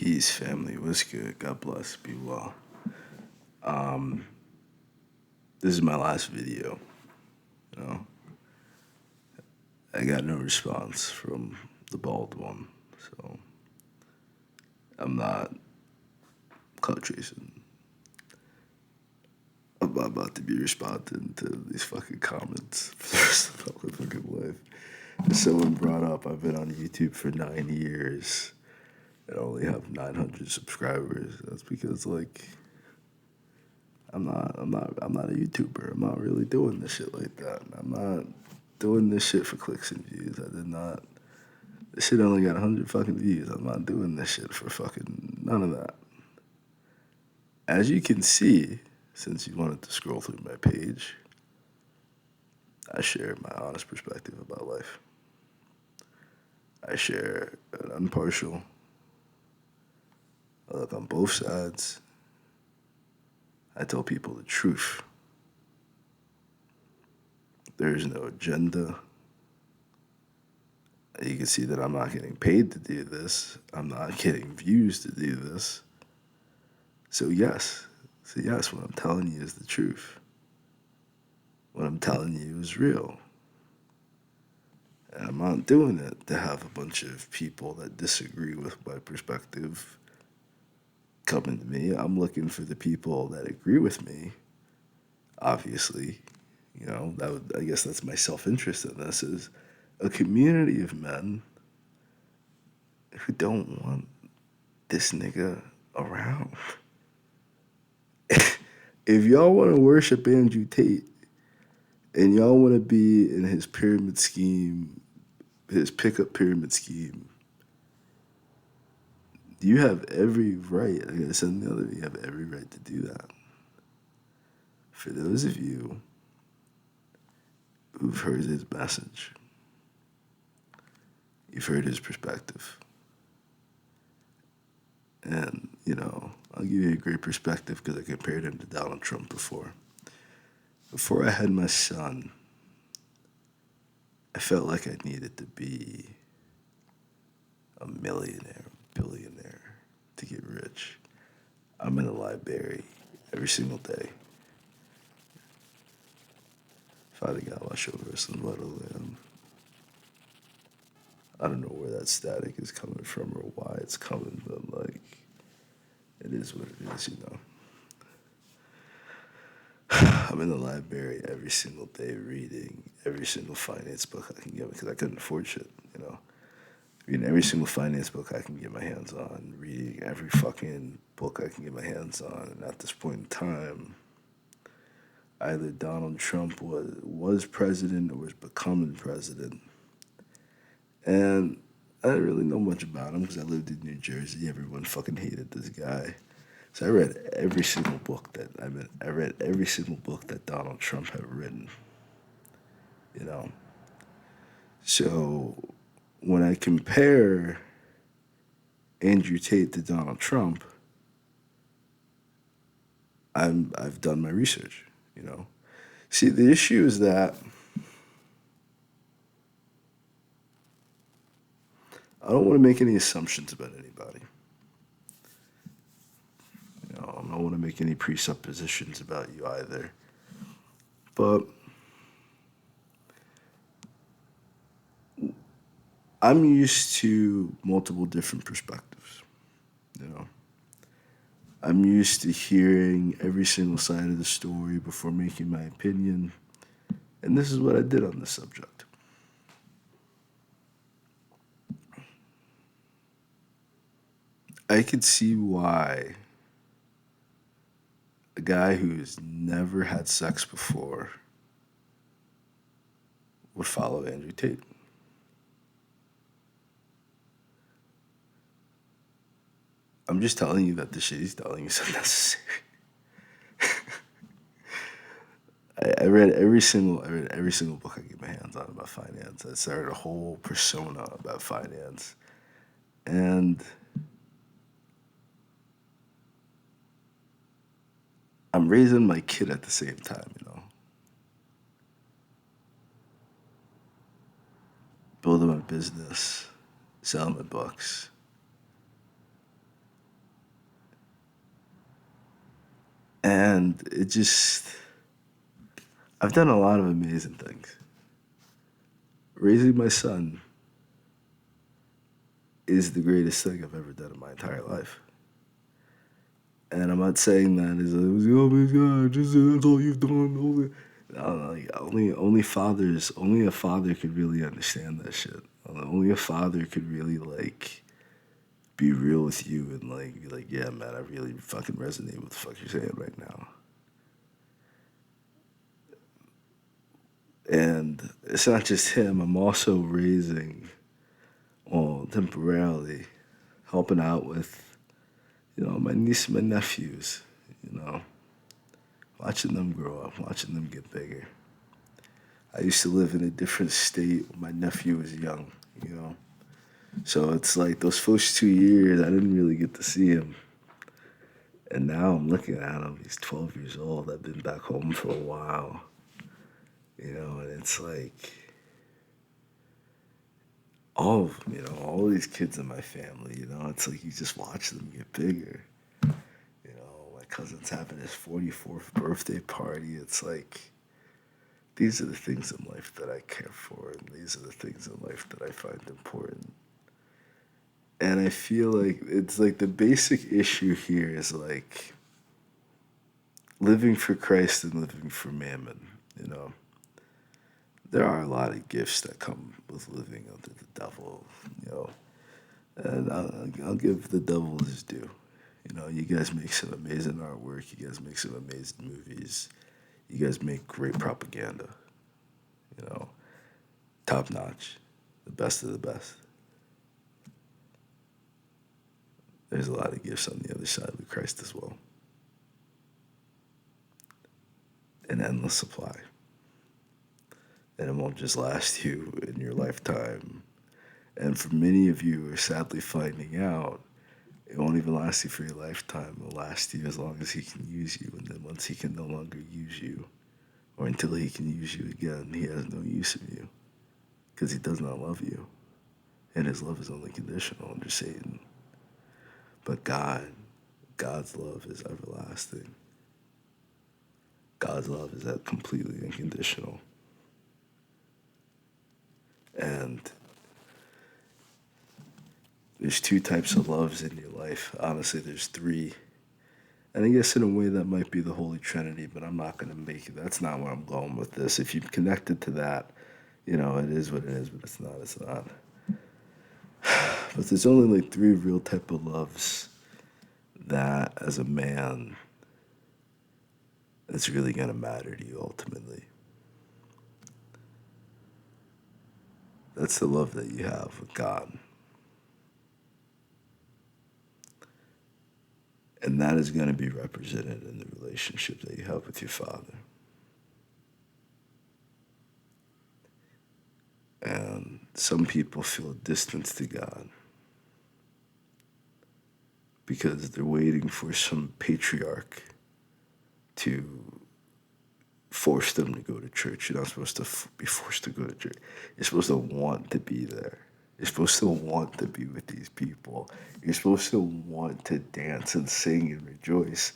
Peace, family. What's good? God bless. Be well. This is my last video. You know, I got no response from the bald one, so I'm not clout chasing. I'm not about to be responding to these fucking comments for the rest of my fucking life. Someone brought up I've been on YouTube for 9 years and only have 900 subscribers. That's because I'm not a YouTuber. I'm not really doing this shit like that. I'm not doing this shit for clicks and views. I did not. This shit only got 100 fucking views. I'm not doing this shit for fucking none of that. As you can see, since you wanted to scroll through my page, I share my honest perspective about life. I share an impartial. I look on both sides. I tell people the truth. There is no agenda. You can see that I'm not getting paid to do this. I'm not getting views to do this. So yes, what I'm telling you is the truth. What I'm telling you is real. And I'm not doing it to have a bunch of people that disagree with my perspective coming to me. I'm looking for the people that agree with me. Obviously, I guess that's my self-interest in this, is a community of men who don't want this nigga around. If y'all want to worship Andrew Tate and y'all want to be in his pyramid scheme, his pickup pyramid scheme, you have every right. Like I said in the other, you have every right to do that. For those of you who've heard his message, you've heard his perspective. And, I'll give you a great perspective because I compared him to Donald Trump before. Before I had my son, I felt like I needed to be a millionaire, billionaire to get rich. I'm in the library every single day. Father God, watch over us and blood of the Lamb. I don't know where that static is coming from or why it's coming, but it is what it is, I'm in the library every single day reading every single finance book I can get because I couldn't afford shit, Reading every single finance book I can get my hands on, reading every fucking book I can get my hands on. And at this point in time, either Donald Trump was president or was becoming president. And I didn't really know much about him because I lived in New Jersey. Everyone fucking hated this guy. So I read every single book that Donald Trump had written. So when I compare Andrew Tate to Donald Trump, I've done my research, See, the issue is that I don't want to make any assumptions about anybody. I don't want to make any presuppositions about you either. But I'm used to multiple different perspectives, I'm used to hearing every single side of the story before making my opinion. And this is what I did on this subject. I could see why a guy who's never had sex before would follow Andrew Tate. I'm just telling you that the shit he's telling you is unnecessary. I read every single book I get my hands on about finance. I started a whole persona about finance. And I'm raising my kid at the same time, Building my business, selling my books. And it just, I've done a lot of amazing things. Raising my son is the greatest thing I've ever done in my entire life. And I'm not saying that as oh my God, just that's all you've done. No, like, only a father could really understand that shit. Only a father could really like be real with you and like be like, yeah, man, I really fucking resonate with what the fuck you're saying right now. And it's not just him. I'm also raising, well, temporarily, helping out with, my niece and my nephews, you know, watching them grow up, watching them get bigger. I used to live in a different state when my nephew was young, you know. So it's like those first 2 years, I didn't really get to see him. And now I'm looking at him. He's 12 years old. I've been back home for a while, and it's like all these kids in my family, it's like you just watch them get bigger. My cousin's having his 44th birthday party. It's like, these are the things in life that I care for, and these are the things in life that I find important. And I feel like it's like the basic issue here is like living for Christ and living for mammon, you know. There are a lot of gifts that come with living under the devil, you know. And I'll give the devil his due. You guys make some amazing artwork. You guys make some amazing movies. You guys make great propaganda, you know, top notch, the best of the best. There's a lot of gifts on the other side with Christ as well. An endless supply. And it won't just last you in your lifetime. And for many of you who are sadly finding out, it won't even last you for your lifetime. It'll last you as long as he can use you. And then once he can no longer use you, or until he can use you again, he has no use of you. Because he does not love you. And his love is only conditional under Satan. But God's love is everlasting. God's love is that completely unconditional. And there's two types of loves in your life. Honestly, there's three. And I guess in a way that might be the Holy Trinity, but I'm not going to make it. That's not where I'm going with this. If you've connected to that, it is what it is, but it's not. But there's only like three real type of loves that, as a man, that's really going to matter to you ultimately. That's the love that you have with God. And that is going to be represented in the relationship that you have with your Father. And some people feel distance to God because they're waiting for some patriarch to force them to go to church. You're not supposed to be forced to go to church. You're supposed to want to be there. You're supposed to want to be with these people. You're supposed to want to dance and sing and rejoice.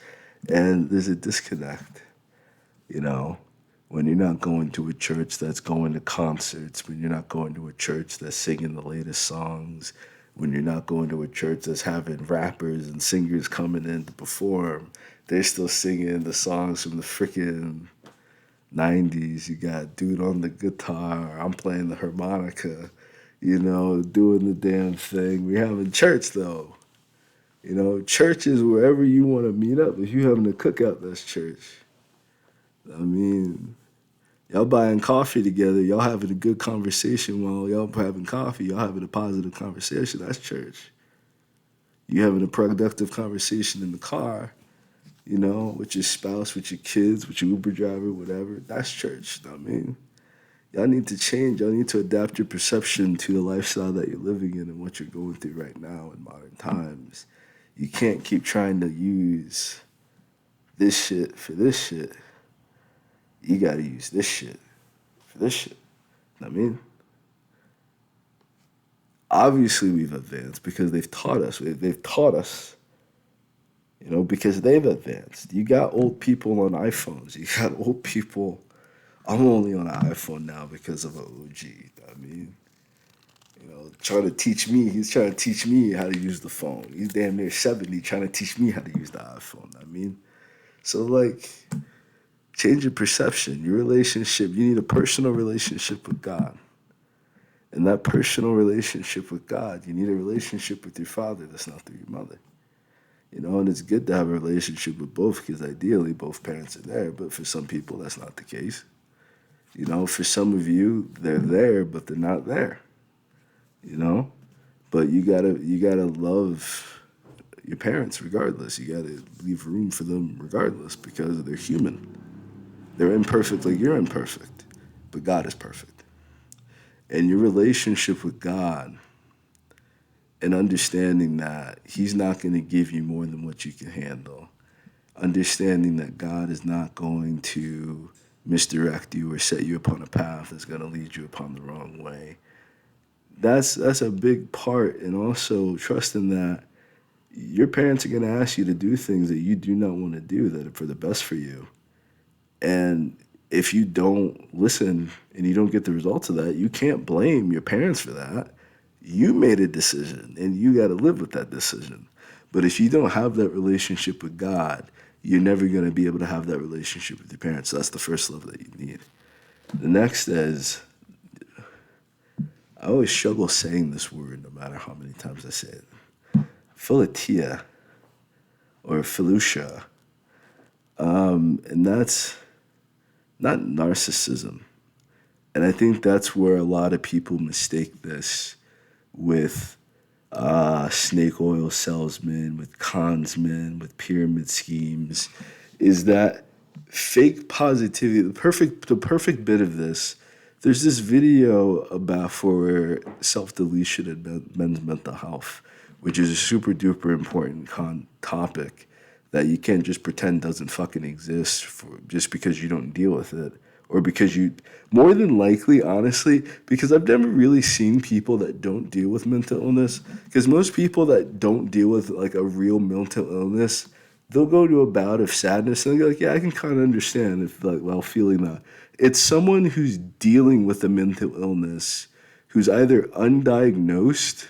And there's a disconnect, when you're not going to a church that's going to concerts, when you're not going to a church that's singing the latest songs, when you're not going to a church that's having rappers and singers coming in to perform, they're still singing the songs from the freaking 90s. You got dude on the guitar, I'm playing the harmonica, doing the damn thing. We're having church though. Church is wherever you want to meet up. If you're having a cookout, that's church. I mean, y'all buying coffee together, y'all having a good conversation while y'all having coffee, y'all having a positive conversation, that's church. You having a productive conversation in the car, with your spouse, with your kids, with your Uber driver, whatever, that's church. I mean, y'all need to change. Y'all need to adapt your perception to the lifestyle that you're living in and what you're going through right now in modern times. You can't keep trying to use this shit for this shit. You gotta use this shit for this shit. I mean, obviously we've advanced because they've taught us. They've taught us because they've advanced. You got old people on iPhones. You got old people. I'm only on an iPhone now because of an OG. I mean, trying to teach me. He's trying to teach me how to use the phone. He's damn near 70, trying to teach me how to use the iPhone. I mean, so like, change your perception, your relationship. You need a personal relationship with God. And that personal relationship with God, you need a relationship with your father that's not through your mother. And it's good to have a relationship with both because ideally both parents are there, but for some people that's not the case. For some of you, they're there, but they're not there. You know? But you gotta love your parents regardless. You gotta leave room for them regardless because they're human. They're imperfect like you're imperfect. But God is perfect. And your relationship with God and understanding that He's not going to give you more than what you can handle. Understanding that God is not going to misdirect you or set you upon a path that's going to lead you upon the wrong way. That's a big part, and also trusting that your parents are going to ask you to do things that you do not want to do that are for the best for you. And if you don't listen and you don't get the results of that, you can't blame your parents for that. You made a decision and you got to live with that decision. But if you don't have that relationship with God, you're never going to be able to have that relationship with your parents. So that's the first love that you need. The next is, I always struggle saying this word no matter how many times I say it. Philatia or Philutia. And that's not narcissism. And I think that's where a lot of people mistake this with snake oil salesmen, with consmen, with pyramid schemes, is that fake positivity. The perfect bit of this. There's this video about for self-deletion and men's mental health, which is a super duper important topic that you can't just pretend doesn't fucking exist for just because you don't deal with it or because you more than likely honestly because I've never really seen people that don't deal with mental illness because most people that don't deal with like a real mental illness they'll go to a bout of sadness and they'll go like yeah I can kind of understand if like while feeling that it's someone who's dealing with a mental illness who's either undiagnosed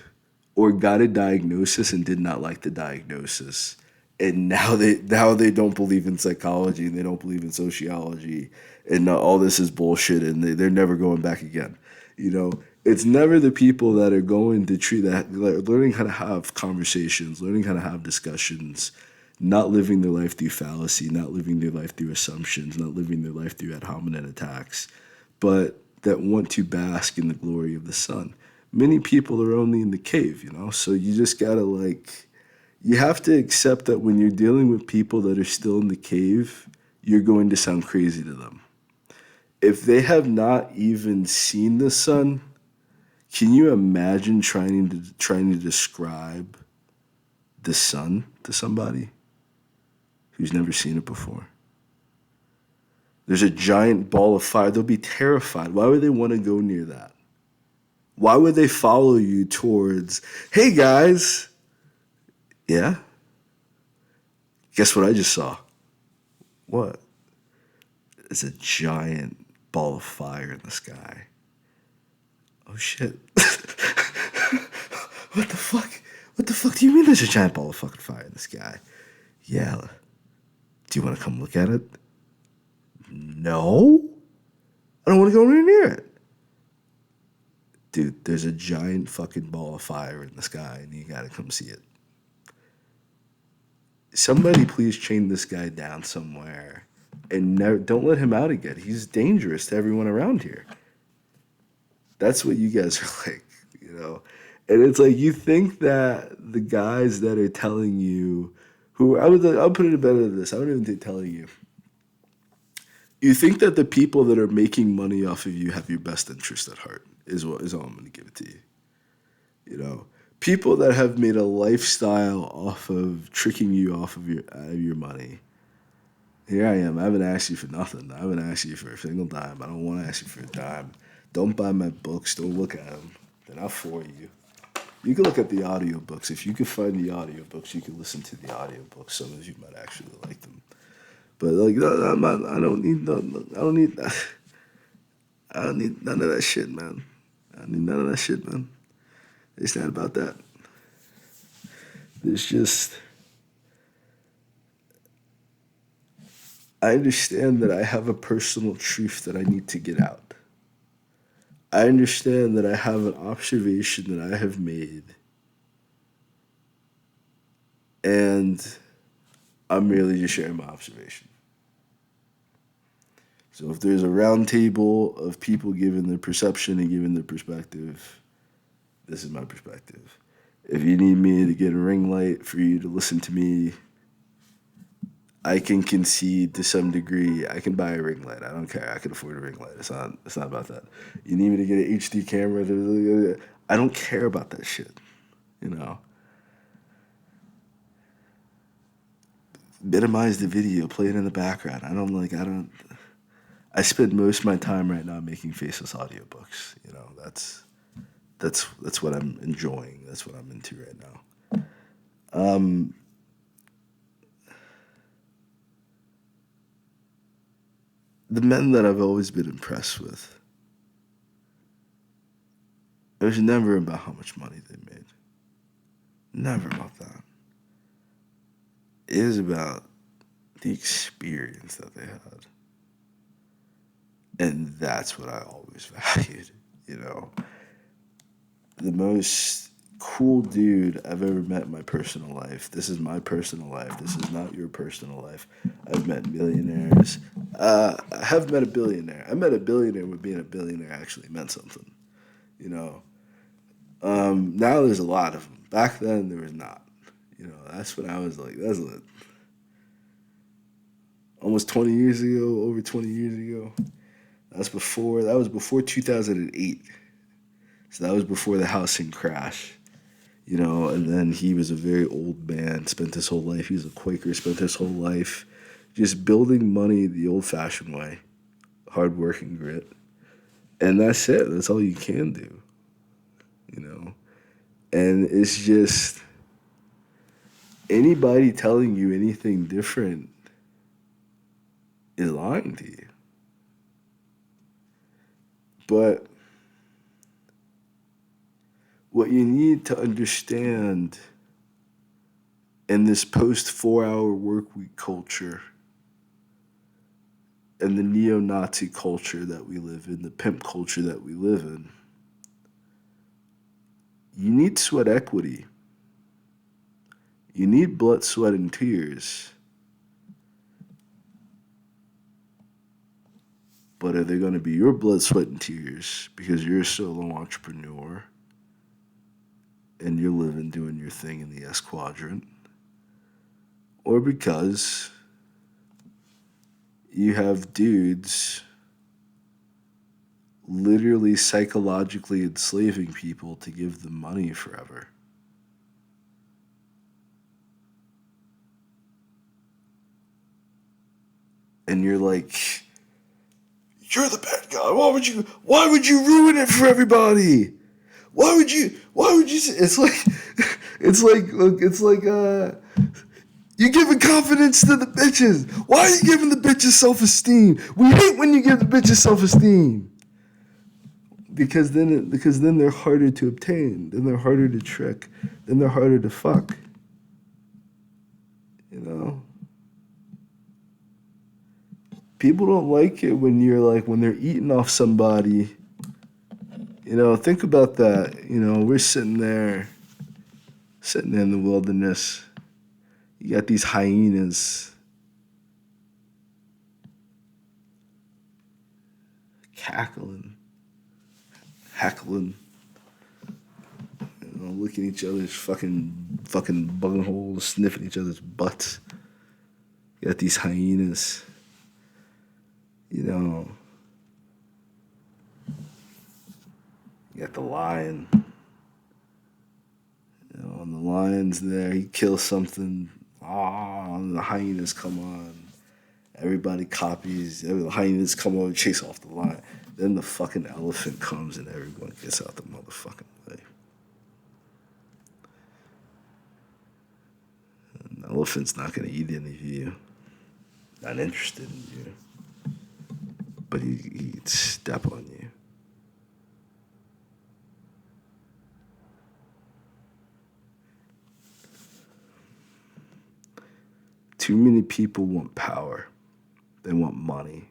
or got a diagnosis and did not like the diagnosis and now they don't believe in psychology and they don't believe in sociology and all this is bullshit and they're never going back again. It's never the people that are going to treat that learning how to have conversations, learning how to have discussions, not living their life through fallacy, not living their life through assumptions, not living their life through ad hominem attacks, but that want to bask in the glory of the sun. Many people are only in the cave, so you just gotta you have to accept that when you're dealing with people that are still in the cave, you're going to sound crazy to them. If they have not even seen the sun, can you imagine trying to describe the sun to somebody who's never seen it before? There's a giant ball of fire. They'll be terrified. Why would they want to go near that? Why would they follow you towards, hey guys, yeah? Guess what I just saw? What? It's a giant ball of fire in the sky. Oh shit. What the fuck? What the fuck do you mean there's a giant ball of fucking fire in the sky? Yeah. Do you want to come look at it? No. I don't want to go anywhere near it. Dude, there's a giant fucking ball of fire in the sky and you gotta come see it. Somebody please chain this guy down somewhere and don't let him out again. He's dangerous to everyone around here. That's what you guys are like. And it's like you think that the guys that are telling you, I'll put it better than this. I wouldn't even telling you. You think that the people that are making money off of you have your best interest at heart is all I'm going to give it to you. People that have made a lifestyle off of tricking you out of your money. Here I am. I haven't asked you for nothing. I haven't asked you for a single dime. I don't want to ask you for a dime. Don't buy my books. Don't look at them. They're not for you. You can look at the audiobooks. If you can find the audiobooks, you can listen to the audiobooks. Some of you might actually like them. But like, no, I'm not, I don't need no, I don't need I don't need none of that shit, man. I don't need none of that shit, man. It's not about that. It's just I understand that I have a personal truth that I need to get out. I understand that I have an observation that I have made, and I'm merely just sharing my observation. So if there's a round table of people giving their perception and giving their perspective, this is my perspective. If you need me to get a ring light for you to listen to me, I can concede to some degree. I can buy a ring light. I don't care. I can afford a ring light. It's not about that. You need me to get an HD camera. I don't care about that shit. You know. Minimize the video. Play it in the background. I spend most of my time right now making faceless audiobooks. You know, that's what I'm enjoying. That's what I'm into right now. The men that I've always been impressed with, it was never about how much money they made. Never about that. It is about the experience that they had. And that's what I always valued, you know. The most cool dude I've ever met in my personal life. This is my personal life. This is not your personal life. I've met millionaires. I have met a billionaire. I met a billionaire when being a billionaire actually meant something, you know. Now there's a lot of them. Back then there was not. You know, that's when I was like, that's lit. Almost 20 years ago, over 20 years ago. That was before 2008. So that was before the housing crash, you know, and then he was a very old man, spent his whole life, he was a Quaker, spent his whole life just building money the old-fashioned way, hard work and grit. And that's it. That's all you can do, you know. And it's just anybody telling you anything different is lying to you. But what you need to understand in this post 4-hour work week culture and the neo-Nazi culture that we live in, the pimp culture that we live in, you need sweat equity. You need blood, sweat, and tears. But are they going to be your blood, sweat, and tears because you're a solo entrepreneur and you're living doing your thing in the S quadrant? Or because you have dudes literally psychologically enslaving people to give them money forever? And you're like, you're the bad guy. Why would you ruin it for everybody? Why would you it's like you're giving confidence to the bitches. Why are you giving the bitches self-esteem? We hate when you give the bitches self-esteem. Because then they're harder to obtain, then they're harder to trick, then they're harder to fuck. You know? People don't like it when when they're eating off somebody. You know, think about that. You know, we're sitting there in the wilderness. You got these hyenas cackling, heckling, you know, licking each other's fucking bungholes, sniffing each other's butts. You got these hyenas, you know. You got the lion. You know, and the lion's there. He kills something. And the hyenas come on. Everybody copies. The hyenas come over and chase off the lion. Then the fucking elephant comes and everyone gets out the motherfucking way. Elephant's not going to eat any of you. Not interested in you. But he'd step on you. Too many people want power. They want money.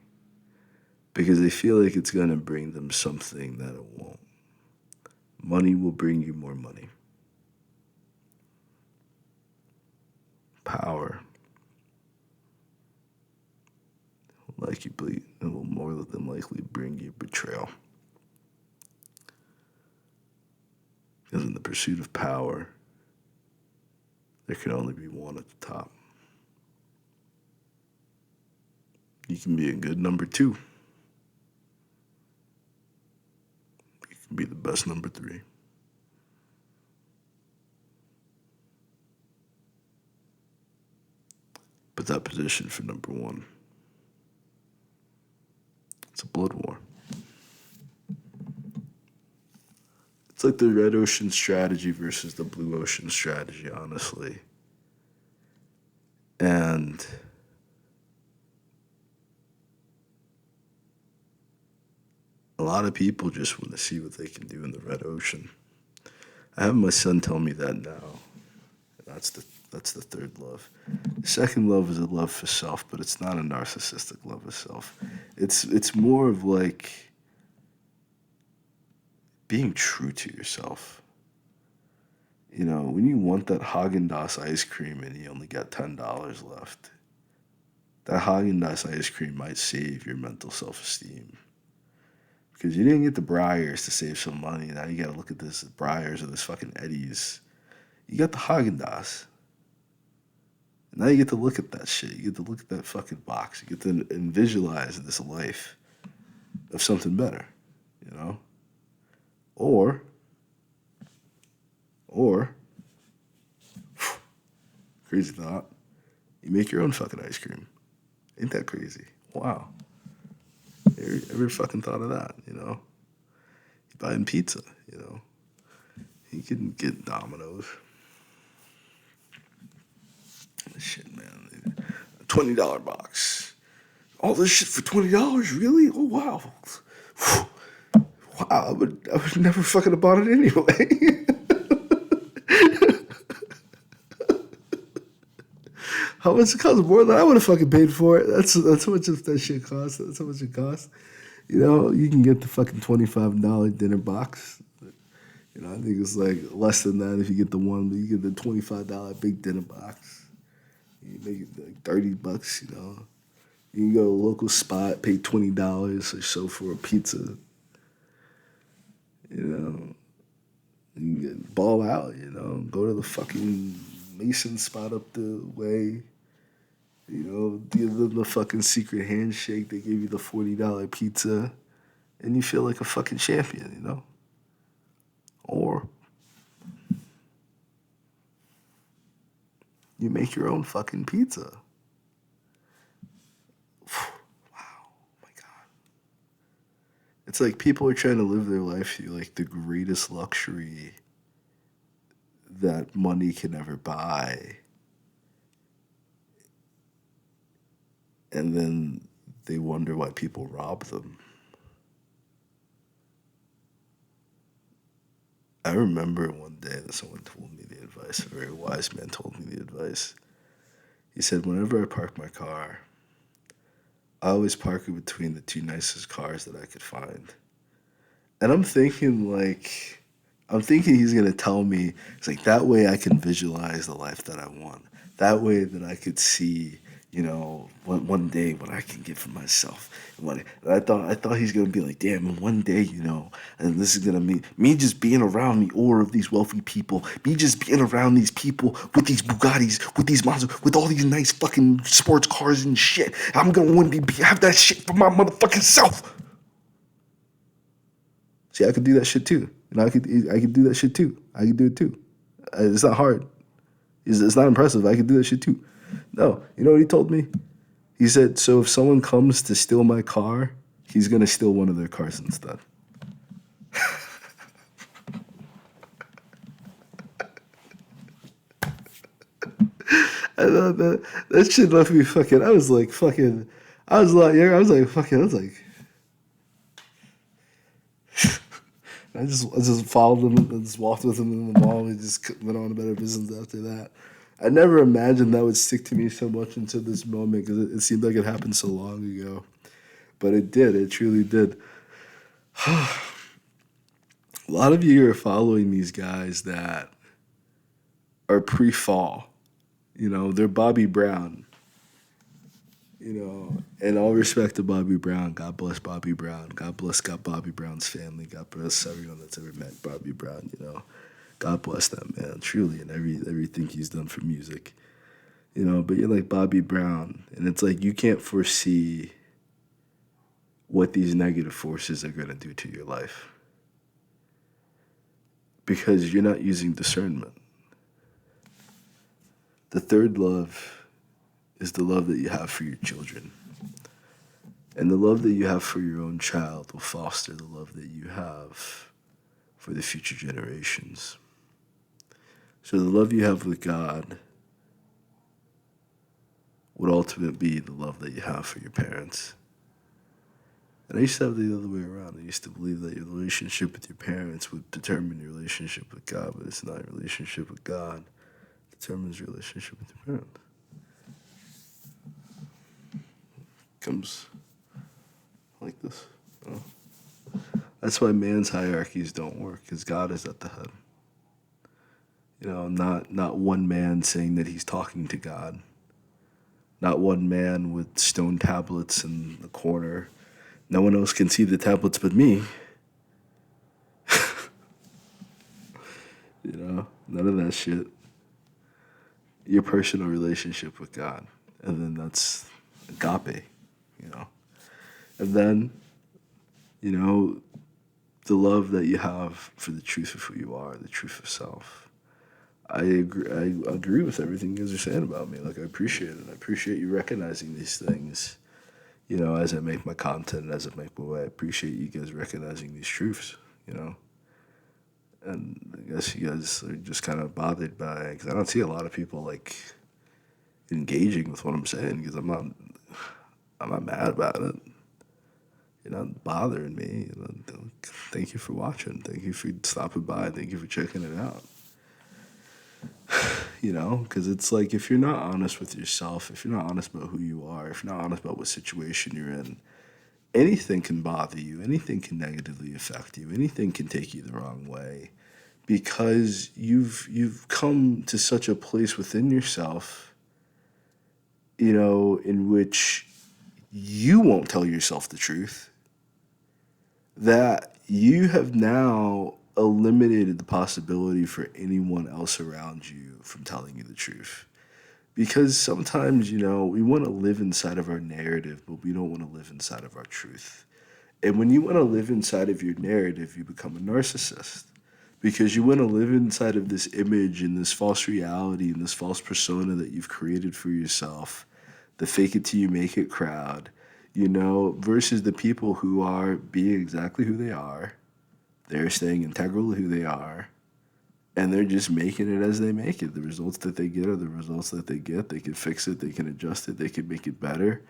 Because they feel like it's going to bring them something that it won't. Money will bring you more money. Power. Like you bleed, it will more than likely bring you betrayal. Because in the pursuit of power, there can only be one at the top. You can be a good number 2. You can be the best number 3. But that position for number 1, it's a blood war. It's like the red ocean strategy versus the blue ocean strategy, honestly. And a lot of people just want to see what they can do in the red ocean. I have my son tell me that now. That's the third love. The second love is a love for self, but it's not a narcissistic love of self. It's more of like being true to yourself. You know, when you want that Haagen-Dazs ice cream and you only got $10 left, that Haagen-Dazs ice cream might save your mental self-esteem. Because you didn't get the Breyers to save some money. Now you got to look at this Breyers or this fucking Eddie's. You got the Haagen-Dazs. Now you get to look at that shit. You get to look at that fucking box. You get to visualize this life of something better, you know? Or, crazy thought, you make your own fucking ice cream. Ain't that crazy? Wow. Ever fucking thought of that, you know? You buying pizza, you know? You can get Domino's. Shit, man. $20 box. All this shit for $20? Really? Oh, wow. Wow, I would never fucking have bought it anyway. How much it cost? More than I would have fucking paid for it. That's how much that shit costs. That's how much it costs. You know, you can get the fucking $25 dinner box. You know, I think it's like less than that if you get the one, but you get the $25 big dinner box. You make it like $30, you know. You can go to a local spot, pay $20 or so for a pizza. You know, you can get ball out, you know, go to the fucking Mason spot up the way. You know, give them the fucking secret handshake. They give you the $40 pizza. And you feel like a fucking champion, you know? Or you make your own fucking pizza. Wow, my God. It's like people are trying to live their life through like the greatest luxury that money can ever buy. And then they wonder why people rob them. I remember one day that someone told me the advice, a very wise man told me the advice. He said, whenever I park my car, I always park it between the 2 nicest cars that I could find. And I'm thinking he's going to tell me, it's like, that way I can visualize the life that I want. That way that I could see, you know, one day what I can get for myself. And I thought he's going to be like, damn, and one day, you know, and this is going to mean me just being around the aura of these wealthy people, me just being around these people with these Bugattis, with these Mazdas, with all these nice fucking sports cars and shit. I'm going to one day have that shit for my motherfucking self. See, I could do that shit too. And I could do that shit too. I could do it too. It's not hard. It's not impressive. I could do that shit too. No, you know what he told me? He said, so if someone comes to steal my car, he's going to steal one of their cars instead. I thought that shit left me fucking. I was like fucking. I was like, yeah, I was like fucking. I was like, I just followed him and just walked with him in the mall. We just went on about our business after that. I never imagined that would stick to me so much until this moment because it seemed like it happened so long ago. But it did. It truly did. A lot of you are following these guys that are pre-fall. You know, they're Bobby Brown. You know, and all respect to Bobby Brown. God bless Bobby Brown. God bless Bobby Brown's family. God bless everyone that's ever met Bobby Brown. You know, God bless that man, truly, and everything he's done for music. You know, but you're like Bobby Brown, and it's like you can't foresee what these negative forces are gonna do to your life because you're not using discernment. The third love is the love that you have for your children. And the love that you have for your own child will foster the love that you have for the future generations. So the love you have with God would ultimately be the love that you have for your parents. And I used to have the other way around. I used to believe that your relationship with your parents would determine your relationship with God, but it's not. Your relationship with God determines your relationship with your parents. Comes like this. You know? That's why man's hierarchies don't work, because God is at the head. You know, not one man saying that he's talking to God. Not one man with stone tablets in the corner. No one else can see the tablets but me. You know, none of that shit. Your personal relationship with God. And then that's agape, you know. And then, you know, the love that you have for the truth of who you are, the truth of self. I agree with everything you guys are saying about me. Like, I appreciate it. I appreciate you recognizing these things, you know, as I make my content, as I make my way. I appreciate you guys recognizing these truths, you know. And I guess you guys are just kind of bothered by it, because I don't see a lot of people, like, engaging with what I'm saying, because I'm not mad about it. You're not bothering me. You know, thank you for watching. Thank you for stopping by. Thank you for checking it out. You know, because it's like, if you're not honest with yourself, if you're not honest about who you are, if you're not honest about what situation you're in, anything can bother you. Anything can negatively affect you. Anything can take you the wrong way, because you've come to such a place within yourself, you know, in which you won't tell yourself the truth, that you have now eliminated the possibility for anyone else around you from telling you the truth. Because sometimes, you know, we want to live inside of our narrative, but we don't want to live inside of our truth. And when you want to live inside of your narrative, you become a narcissist. Because you want to live inside of this image and this false reality and this false persona that you've created for yourself, the fake it till you make it crowd, you know, versus the people who are being exactly who they are. They're staying integral to who they are, and they're just making it as they make it. The results that they get are the results that they get. They can fix it, they can adjust it, they can make it better.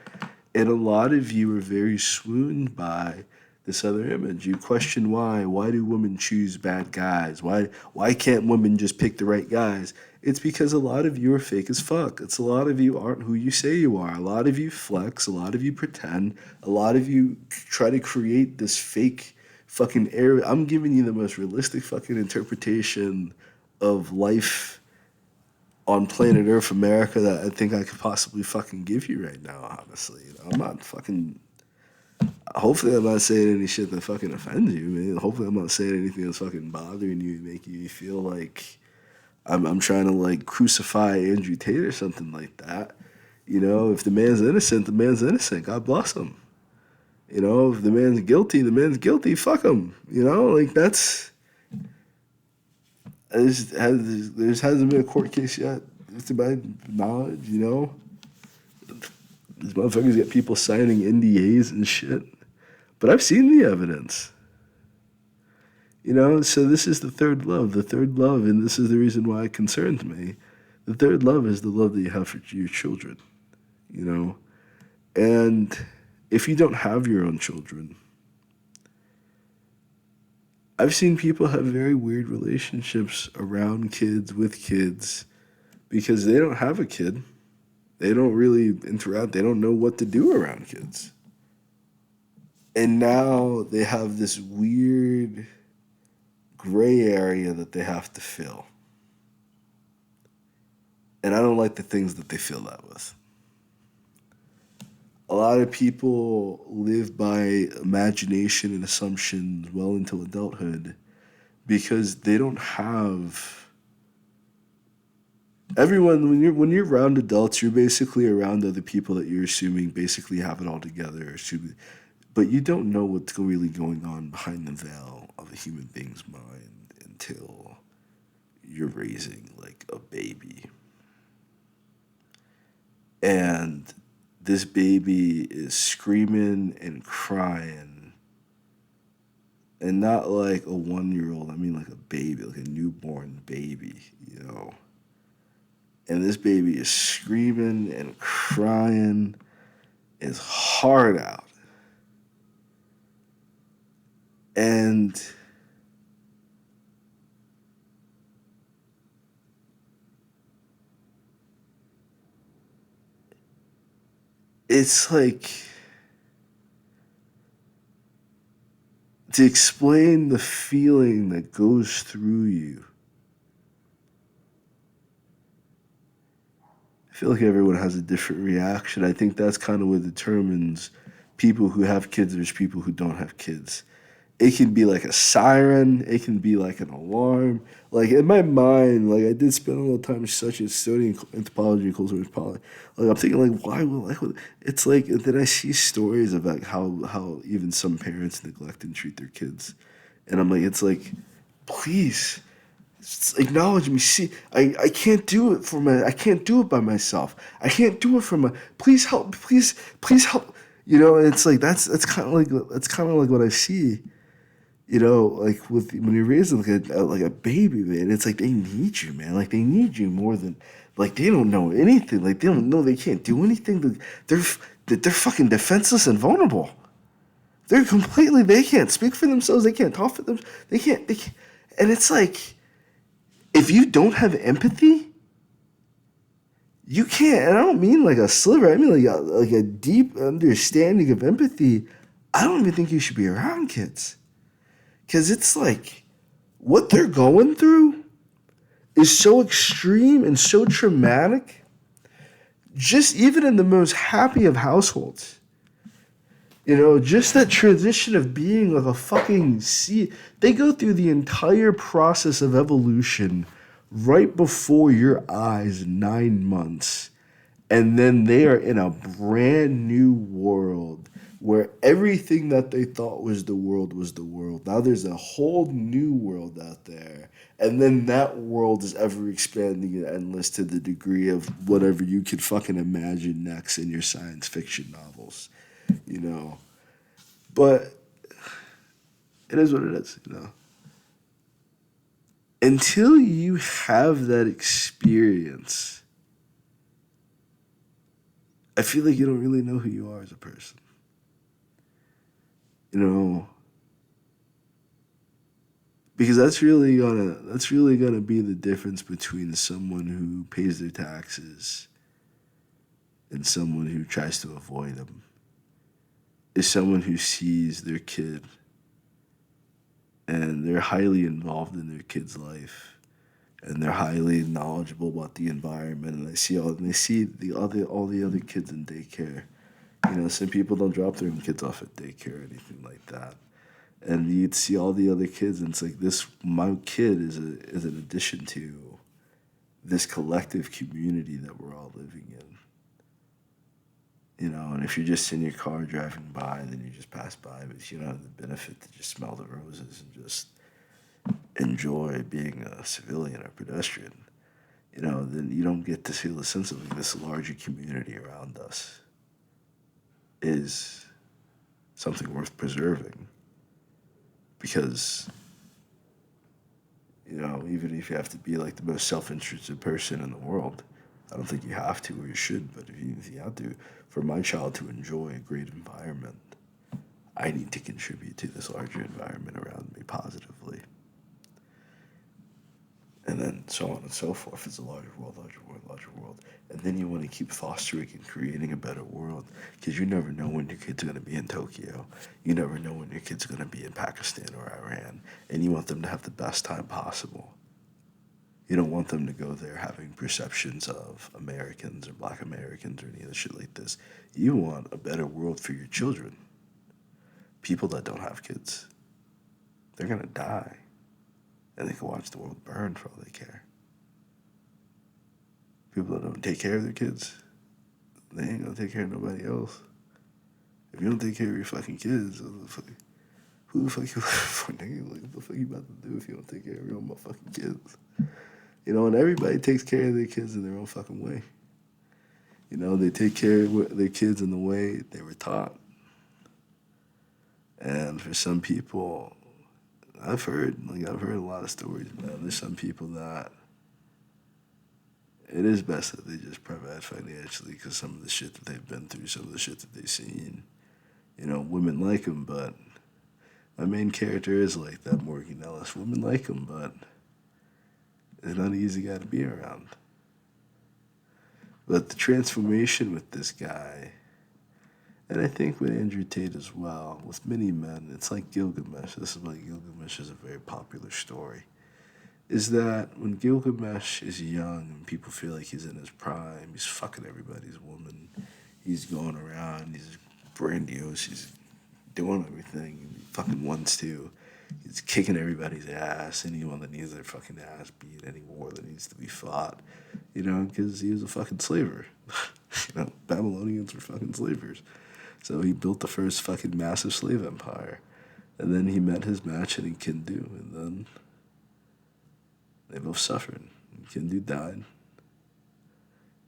And a lot of you are very swooned by this other image. You question why. Why do women choose bad guys? Why can't women just pick the right guys? It's because a lot of you are fake as fuck. It's a lot of you aren't who you say you are. A lot of you flex. A lot of you pretend. A lot of you try to create this fake fucking area. I'm giving you the most realistic fucking interpretation of life on planet Earth, America, that I think I could possibly fucking give you right now, honestly. You know, I'm not fucking... Hopefully I'm not saying any shit that fucking offends you, man. Hopefully I'm not saying anything that's fucking bothering you and making you feel like I'm trying to, like, crucify Andrew Tate or something like that. You know, if the man's innocent, the man's innocent. God bless him. You know, if the man's guilty, the man's guilty. Fuck him. You know, like, that's... There hasn't been a court case yet, to my knowledge, you know? These motherfuckers get people signing NDAs and shit. But I've seen the evidence. You know, so this is the third love, and this is the reason why it concerns me. The third love is the love that you have for your children, you know? And if you don't have your own children, I've seen people have very weird relationships around kids, with kids, because they don't have a kid. They don't really interact. They don't know what to do around kids. And now they have this weird gray area that they have to fill. And I don't like the things that they fill that with. A lot of people live by imagination and assumptions well into adulthood because they don't have everyone. When you're around adults, you're basically around other people that you're assuming basically have it all together, but you don't know what's really going on behind the veil of a human being's mind until you're raising like a baby. And this baby is screaming and crying. And not like a 1-year-old, I mean like a baby, like a newborn baby, you know. And this baby is screaming and crying his heart out. And it's like, to explain the feeling that goes through you, I feel like everyone has a different reaction. I think that's kind of what determines people who have kids versus people who don't have kids. It can be like a siren. It can be like an alarm. Like in my mind, like I did spend a little time studying anthropology and cultural anthropology. Like I'm thinking, like why will it's like then I see stories about how even some parents neglect and treat their kids, and I'm like, it's like, please, acknowledge me. See, I can't do it I can't do it by myself. I can't do it for my. Please help. Please help. You know, and it's like that's kind of like what I see. You know, like when you're raising like a baby, man, it's like they need you, man. Like they need you more than like they don't know anything. Like they don't know, they can't do anything. They're fucking defenseless and vulnerable. They can't speak for themselves. They can't talk for them. They can't. And it's like, if you don't have empathy, you can't. And I don't mean like a sliver. I mean like a deep understanding of empathy. I don't even think you should be around kids. Because it's like, what they're going through is so extreme and so traumatic, just even in the most happy of households. You know, just that transition of being like a fucking seed. They go through the entire process of evolution right before your eyes, 9 months. And then they are in a brand new world where everything that they thought was the world was the world. Now there's a whole new world out there. And then that world is ever expanding and endless to the degree of whatever you could fucking imagine next in your science fiction novels, you know. But it is what it is, you know. Until you have that experience, I feel like you don't really know who you are as a person. You know, because that's really gonna be the difference between someone who pays their taxes and someone who tries to avoid them. Is someone who sees their kid and they're highly involved in their kid's life and they're highly knowledgeable about the environment, and they see all the other kids in daycare. You know, some people don't drop their own kids off at daycare or anything like that. And you'd see all the other kids, and it's like my kid is an addition to this collective community that we're all living in. You know, and if you're just in your car driving by, then you just pass by, but you don't have the benefit to just smell the roses and just enjoy being a civilian or pedestrian. You know, then you don't get to feel the sense of this larger community around us is something worth preserving. Because, Even if you have to be like the most self-interested person in the world. I don't think you have to or you should, but if you have to, for my child to enjoy a great environment, I need to contribute to this larger environment around me positively. And then so on and so forth. It's a larger world, larger world, larger world. And then you want to keep fostering and creating a better world because you never know when your kid's going to be in Tokyo. You never know when your kid's going to be in Pakistan or Iran. And you want them to have the best time possible. You don't want them to go there having perceptions of Americans or black Americans or any other shit like this. You want a better world for your children. People that don't have kids, they're going to die. And they can watch the world burn for all they care. People that don't take care of their kids, they ain't gonna take care of nobody else. If you don't take care of your fucking kids, who the fuck you looking for, nigga? Like, what the fuck you about to do if you don't take care of your own motherfucking kids? And everybody takes care of their kids in their own fucking way. They take care of their kids in the way they were taught. And for some people, I've heard a lot of stories, man. There's some people that it is best that they just provide financially because some of the shit that they've been through, some of the shit that they've seen, women like them, but my main character is like that, Morgan Ellis. Women like him, but it's not an easy guy to be around. But the transformation with this guy, and I think with Andrew Tate as well, with many men, it's like Gilgamesh. This is why Gilgamesh is a very popular story. Is that when Gilgamesh is young and people feel like he's in his prime, he's fucking everybody's woman, he's going around, he's grandiose, he's doing everything he fucking wants to. He's kicking everybody's ass, anyone that needs their fucking ass beat, any war that needs to be fought, because he was a fucking slaver. Babylonians were fucking slavers. So he built the first fucking massive slave empire. And then he met his match in Kindu, and then they both suffered. Kindu died.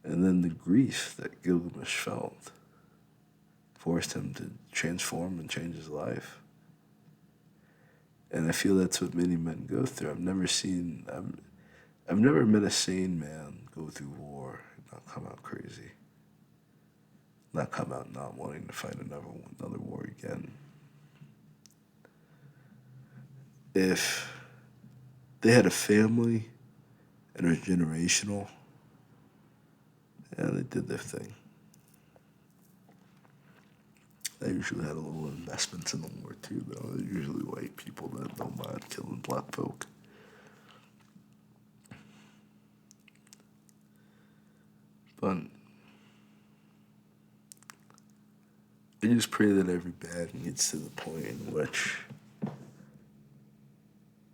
And then the grief that Gilgamesh felt forced him to transform and change his life. And I feel that's what many men go through. I've never met a sane man go through war and not come out crazy. Not come out not wanting to fight another war again. If they had a family and are generational, they did their thing. They usually had a little investments in the war too, though. They're usually white people that don't mind killing black folk. But I just pray that every man gets to the point in which,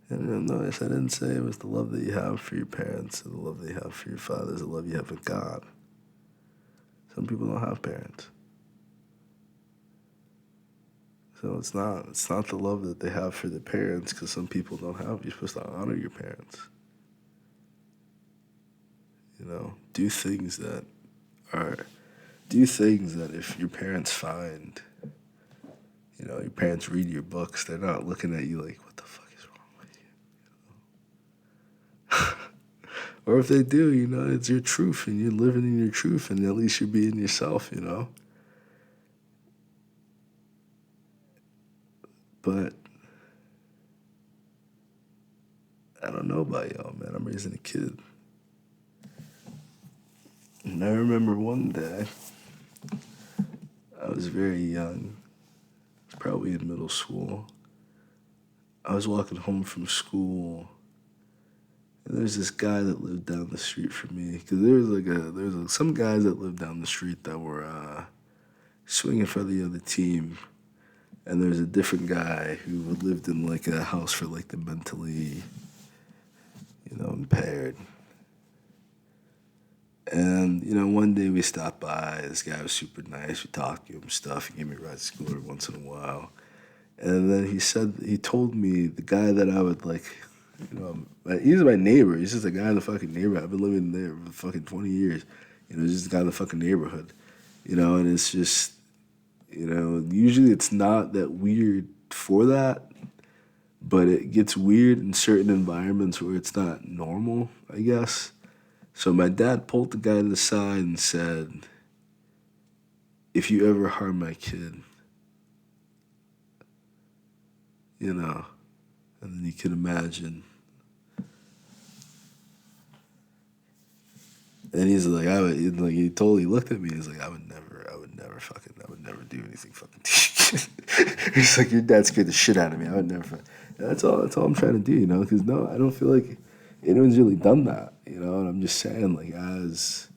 and notice I didn't say it was the love that you have for your parents, or the love that you have for your fathers, the love you have for God. Some people don't have parents. So it's not the love that they have for their parents, because some people don't have. You're supposed to honor your parents. Do things that if your parents find, your parents read your books, they're not looking at you like, what the fuck is wrong with you? Or if they do, it's your truth and you're living in your truth and at least you're being yourself, But I don't know about y'all, man. I'm raising a kid. And I remember one day, I was very young, probably in middle school. I was walking home from school, and there's this guy that lived down the street from me. Because there was some guys that lived down the street that were swinging for the other team. And there's a different guy who lived in like a house for like the mentally, impaired. And, one day we stopped by. This guy was super nice. We talked to him stuff. He gave me a ride to school every once in a while. And then he told me the guy that I would like, he's my neighbor. He's just a guy in the fucking neighborhood. I've been living there for fucking 20 years. Just a guy in the fucking neighborhood. And it's just, usually it's not that weird for that. but it gets weird in certain environments where it's not normal, I guess. So my dad pulled the guy to the side and said, if you ever harm my kid, you know, and then you can imagine. And he's like, like, he totally looked at me. He's like, I would never do anything fucking to you. He's like, your dad scared the shit out of me. I would never. That's all I'm trying to do, you know. Because no, I don't feel like anyone's really done that, you know. And I'm just saying, like, as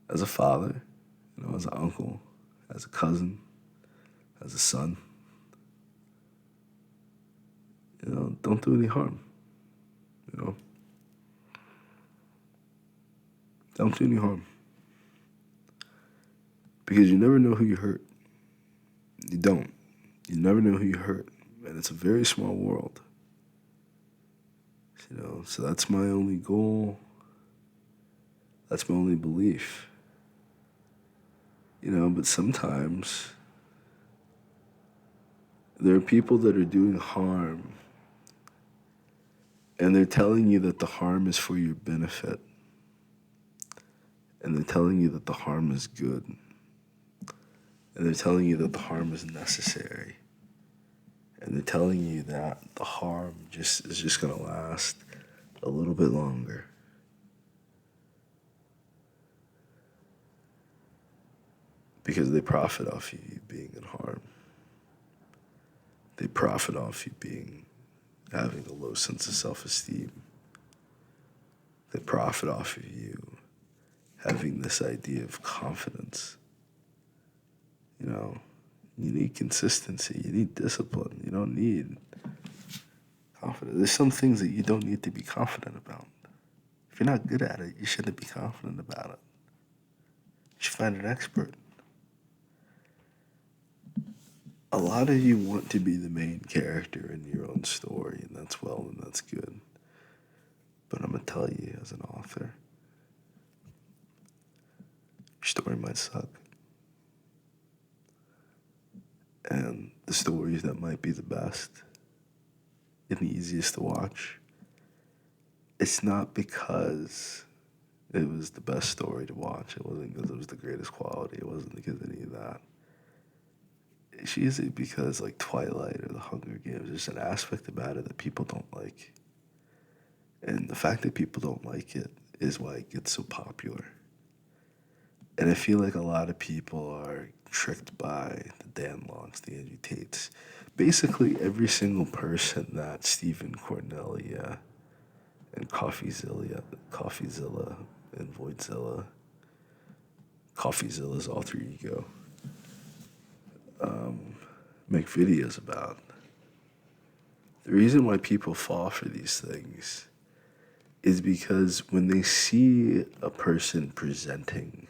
a father, you know, as an uncle, as a cousin, as a son, you know, don't do any harm, you know. Don't do any harm. Because you never know who you hurt. You don't. You never know who you hurt. And it's a very small world. You know, so that's my only goal. That's my only belief. You know, but sometimes there are people that are doing harm and they're telling you that the harm is for your benefit. And they're telling you that the harm is good. And they're telling you that the harm is necessary. And they're telling you that the harm is just going to last a little bit longer. Because they profit off you being in harm. They profit off you having a low sense of self-esteem. They profit off of you having this idea of confidence. You know, you need consistency. You need discipline. You don't need confidence. There's some things that you don't need to be confident about. If you're not good at it, you shouldn't be confident about it. You should find an expert. A lot of you want to be the main character in your own story, and that's well and that's good. But I'm going to tell you, as an author, your story might suck. And the stories that might be the best and the easiest to watch, it's not because it was the best story to watch. It wasn't because it was the greatest quality. It wasn't because of any of that. It's usually because, like, Twilight or The Hunger Games, there's an aspect about it that people don't like. And the fact that people don't like it is why it gets so popular. And I feel like a lot of people are tricked by the Dan Longs, the Andrew Tates. Basically, every single person that Stephen Cornelia and Coffeezilla and Voidzilla, Coffeezilla's alter ego, make videos about. The reason why people fall for these things is because when they see a person presenting,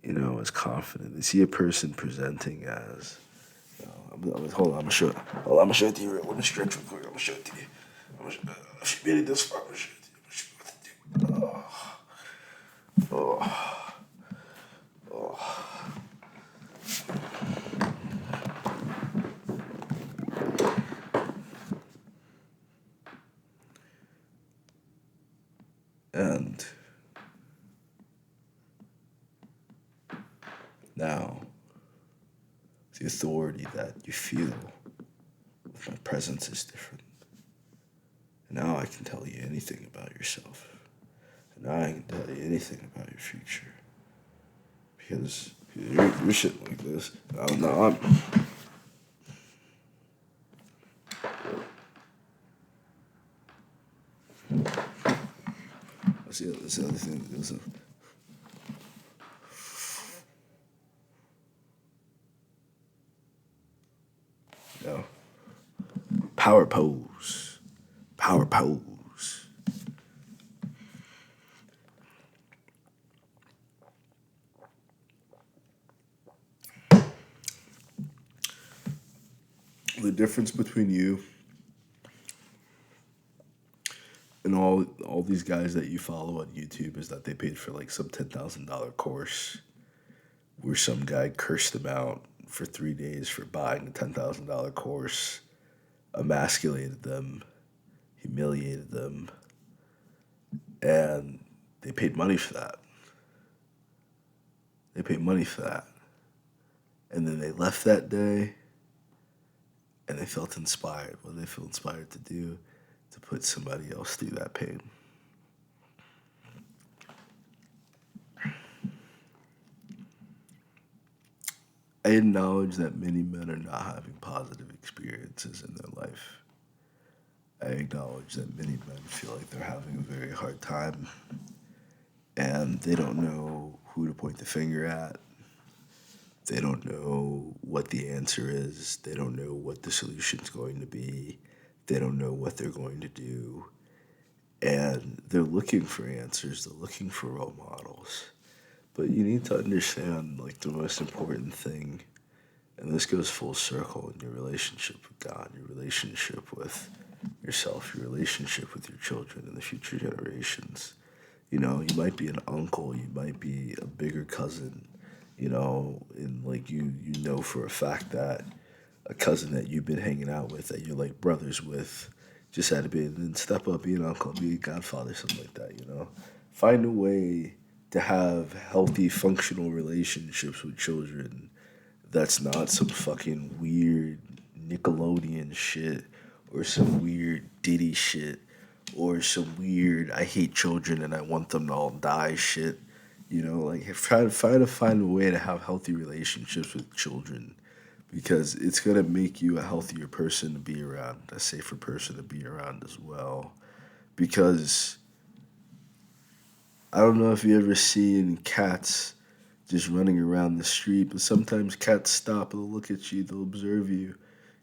you know, as confident, they see a person presenting as, you know, hold on, I'm gonna show it. Hold on, I'm gonna show it to you. Let me stretch real quick. I'm gonna show it to you. If you made it this far, I'm gonna show it to you. And now, the authority that you feel with my presence is different. And now I can tell you anything about yourself. And now I can tell you anything about your future. Because you're shit like this. I'm. That's the other thing. No. Power pose. Power pose. The difference between you and all these guys that you follow on YouTube is that they paid for like some $10,000 course where some guy cursed them out for 3 days for buying a $10,000 course emasculated them, humiliated them, and they paid money for that. They paid money for that. And then they left that day and they felt inspired. What did they feel inspired to do? To put somebody else through that pain. I acknowledge that many men are not having positive experiences in their life. I acknowledge that many men feel like they're having a very hard time and they don't know who to point the finger at. They don't know what the answer is. They don't know what the solution's going to be. They don't know what they're going to do. And they're looking for answers. They're looking for role models. But you need to understand, like, the most important thing, and this goes full circle in your relationship with God, your relationship with yourself, your relationship with your children and the future generations. You know, you might be an uncle, you might be a bigger cousin, you know, and like you know for a fact that a cousin that you've been hanging out with, that you're like brothers with, just had to be, and then step up, be an uncle, be a godfather, something like that, you know. Find a way to have healthy, functional relationships with children that's not some fucking weird Nickelodeon shit or some weird Diddy shit or some weird I hate children and I want them to all die shit. You know, like try to find a way to have healthy relationships with children because it's gonna make you a healthier person to be around, a safer person to be around as well. Because I don't know if you ever seen cats just running around the street, but sometimes cats stop, they'll look at you, they'll observe you,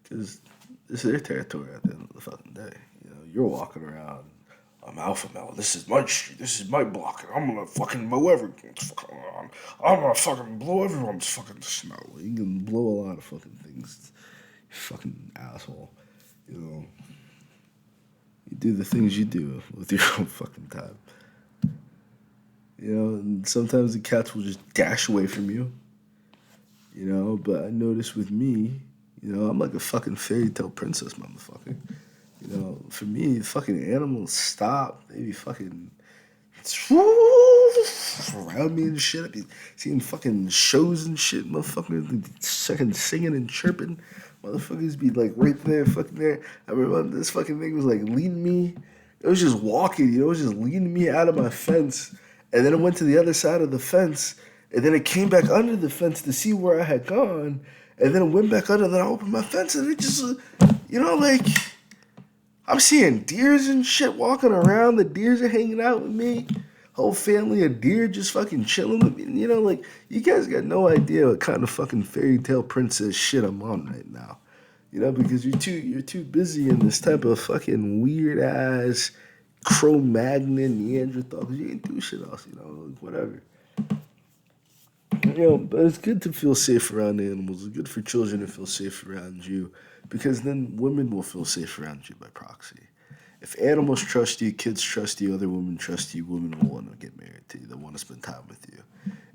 because this is their territory at the end of the fucking day. You know, you're walking around, I'm alpha male, this is my street, this is my block, and I'm gonna fucking mow everything's fucking around. I'm gonna fucking blow everyone's fucking snow. You can blow a lot of fucking things, you fucking asshole. You know, you do the things you do with your own fucking time. You know, and sometimes the cats will just dash away from you. You know, but I notice with me, you know, I'm like a fucking fairy tale princess, motherfucker. You know, for me, fucking animals stop. They be fucking around me and shit. I be seeing fucking shows and shit, motherfuckers fucking singing and chirping. Motherfuckers be like right there, fucking there. I remember this fucking thing was like leading me. It was just walking, you know, it was just leading me out of my fence. And then it went to the other side of the fence. And then it came back under the fence to see where I had gone. And then it went back under, and then I opened my fence, and it just, you know, like, I'm seeing deers and shit walking around. The deers are hanging out with me. Whole family of deer just fucking chilling with me. You know, like, you guys got no idea what kind of fucking fairy tale princess shit I'm on right now. You know, because you're too busy in this type of fucking weird ass Cro-Magnon Neanderthal. Cause you ain't do shit else, you know, like whatever. You know, but it's good to feel safe around animals. It's good for children to feel safe around you, because then women will feel safe around you by proxy. If animals trust you, kids trust you, other women trust you, women will want to get married to you. They'll want to spend time with you.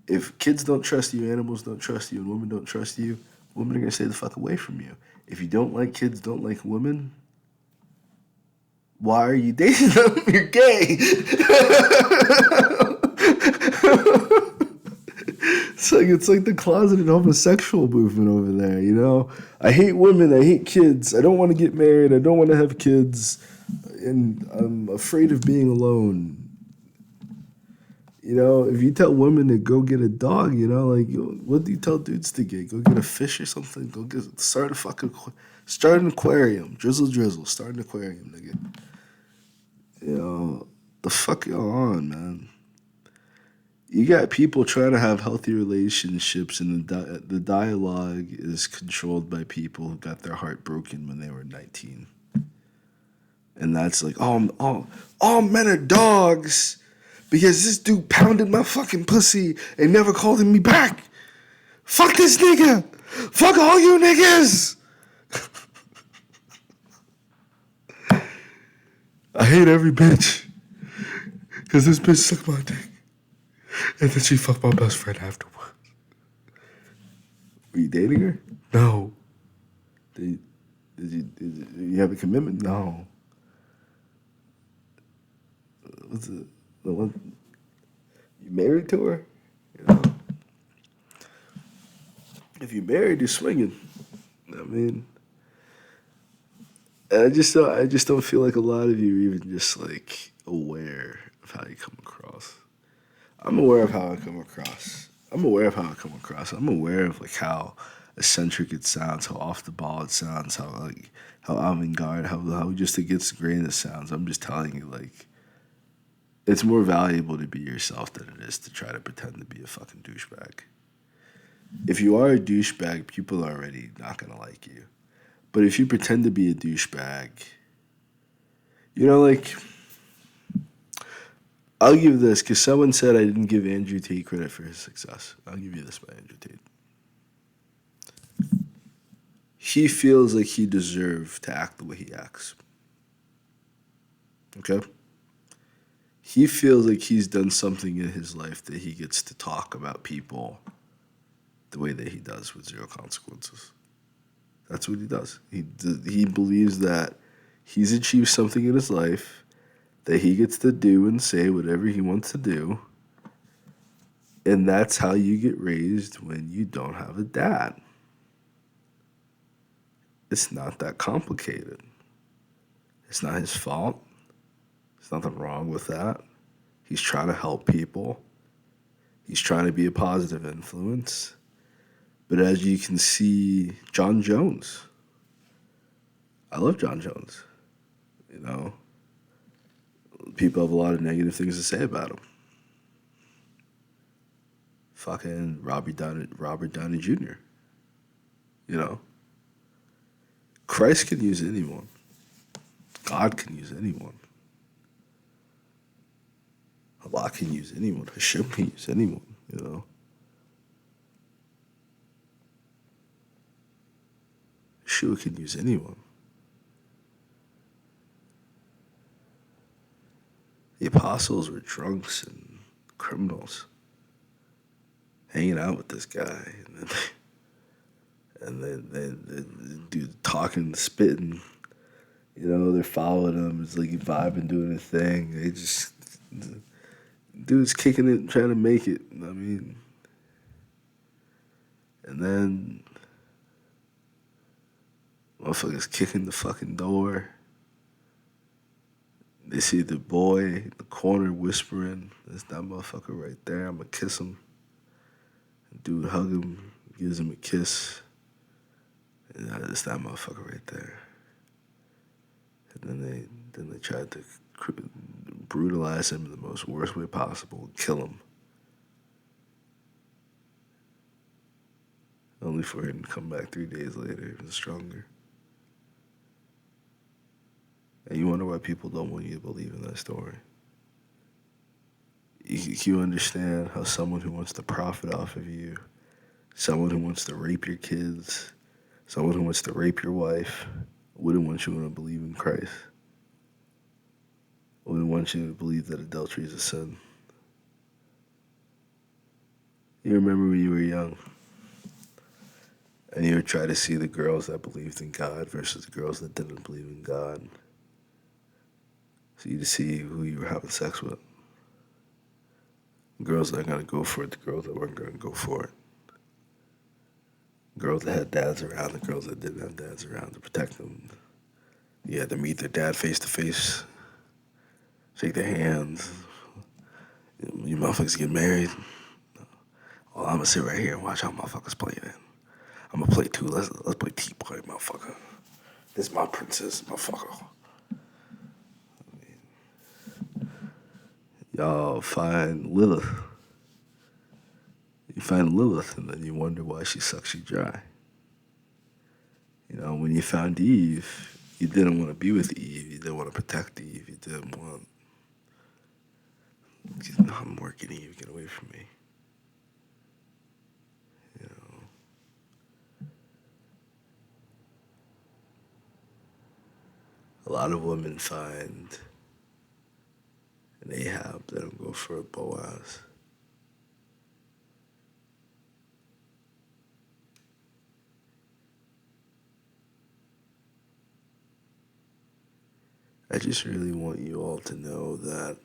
If kids don't trust you, animals don't trust you, and women don't trust you, women are going to stay the fuck away from you. If you don't like kids, don't like women, why are you dating them? You're gay. It's like the closeted homosexual movement over there, you know? I hate women, I hate kids, I don't want to get married, I don't want to have kids, and I'm afraid of being alone. You know, if you tell women to go get a dog, you know, like, what do you tell dudes to get? Go get a fish or something? Start an aquarium. Drizzle, start an aquarium, nigga. You know, the fuck y'all on, man? You got people trying to have healthy relationships, and the dialogue is controlled by people who got their heart broken when they were 19. And that's like, all men are dogs because this dude pounded my fucking pussy and never called me back. Fuck this nigga. Fuck all you niggas. I hate every bitch because this bitch sucked my dick. And then she fucked my best friend afterwards. Were you dating her? No. Did You have a commitment? No. What's it? The one you married to her? You know, if you married, you're swinging. I mean, I just don't feel like a lot of you are even just like aware of how you come across. I'm aware of how I come across. I'm aware of how I come across. I'm aware of like how eccentric it sounds, how off the ball it sounds, how avant-garde, how just against the grain it sounds. I'm just telling you, like, it's more valuable to be yourself than it is to try to pretend to be a fucking douchebag. If you are a douchebag, people are already not gonna like you. But if you pretend to be a douchebag, you know, like, I'll give this because someone said I didn't give Andrew Tate credit for his success. I'll give you this by Andrew Tate. He feels like he deserved to act the way he acts. Okay? He feels like he's done something in his life that he gets to talk about people the way that he does with zero consequences. That's what he does. He believes that he's achieved something in his life that he gets to do and say whatever he wants to do. And that's how you get raised when you don't have a dad. It's not that complicated. It's not his fault. There's nothing wrong with that. He's trying to help people. He's trying to be a positive influence. But as you can see, John Jones. I love John Jones. You know, people have a lot of negative things to say about him. Fucking Robert Downey Jr. You know, Christ can use anyone. God can use anyone. Allah can use anyone. Hashem can use anyone. You know. Yeshua can use anyone. The apostles were drunks and criminals hanging out with this guy, and then the dude talking, spitting. You know, they're following him. It's like he vibing, doing his thing. Dude's kicking it, trying to make it. I mean, and then motherfuckers kicking the fucking door. They see the boy in the corner whispering, "That's that motherfucker right there. I'm gonna kiss him." Dude hug him, gives him a kiss. And that's that motherfucker right there. And then they tried to brutalize him in the most worst way possible, kill him. Only for him to come back 3 days later even stronger. And you wonder why people don't want you to believe in that story. You understand how someone who wants to profit off of you, someone who wants to rape your kids, someone who wants to rape your wife, wouldn't want you to believe in Christ. Wouldn't want you to believe that adultery is a sin. You remember when you were young, and you would try to see the girls that believed in God versus the girls that didn't believe in God. So you to see who you were having sex with. Girls that are going to go for it, the girls that weren't going to go for it. Girls that had dads around, the girls that didn't have dads around to protect them. You had to meet their dad face to face, shake their hands. You motherfuckers get married. Well, I'm going to sit right here and watch how motherfuckers play then. I'm going to play too. Let's play T-Boy, motherfucker. This is my princess, motherfucker. Y'all find Lilith. You find Lilith, and then you wonder why she sucks you dry. You know, when you found Eve, you didn't want to be with Eve. You didn't want to protect Eve. You didn't want... I'm working, Eve. Get away from me. You know. A lot of women find an Ahab that don't go for a Boaz. I just really want you all to know that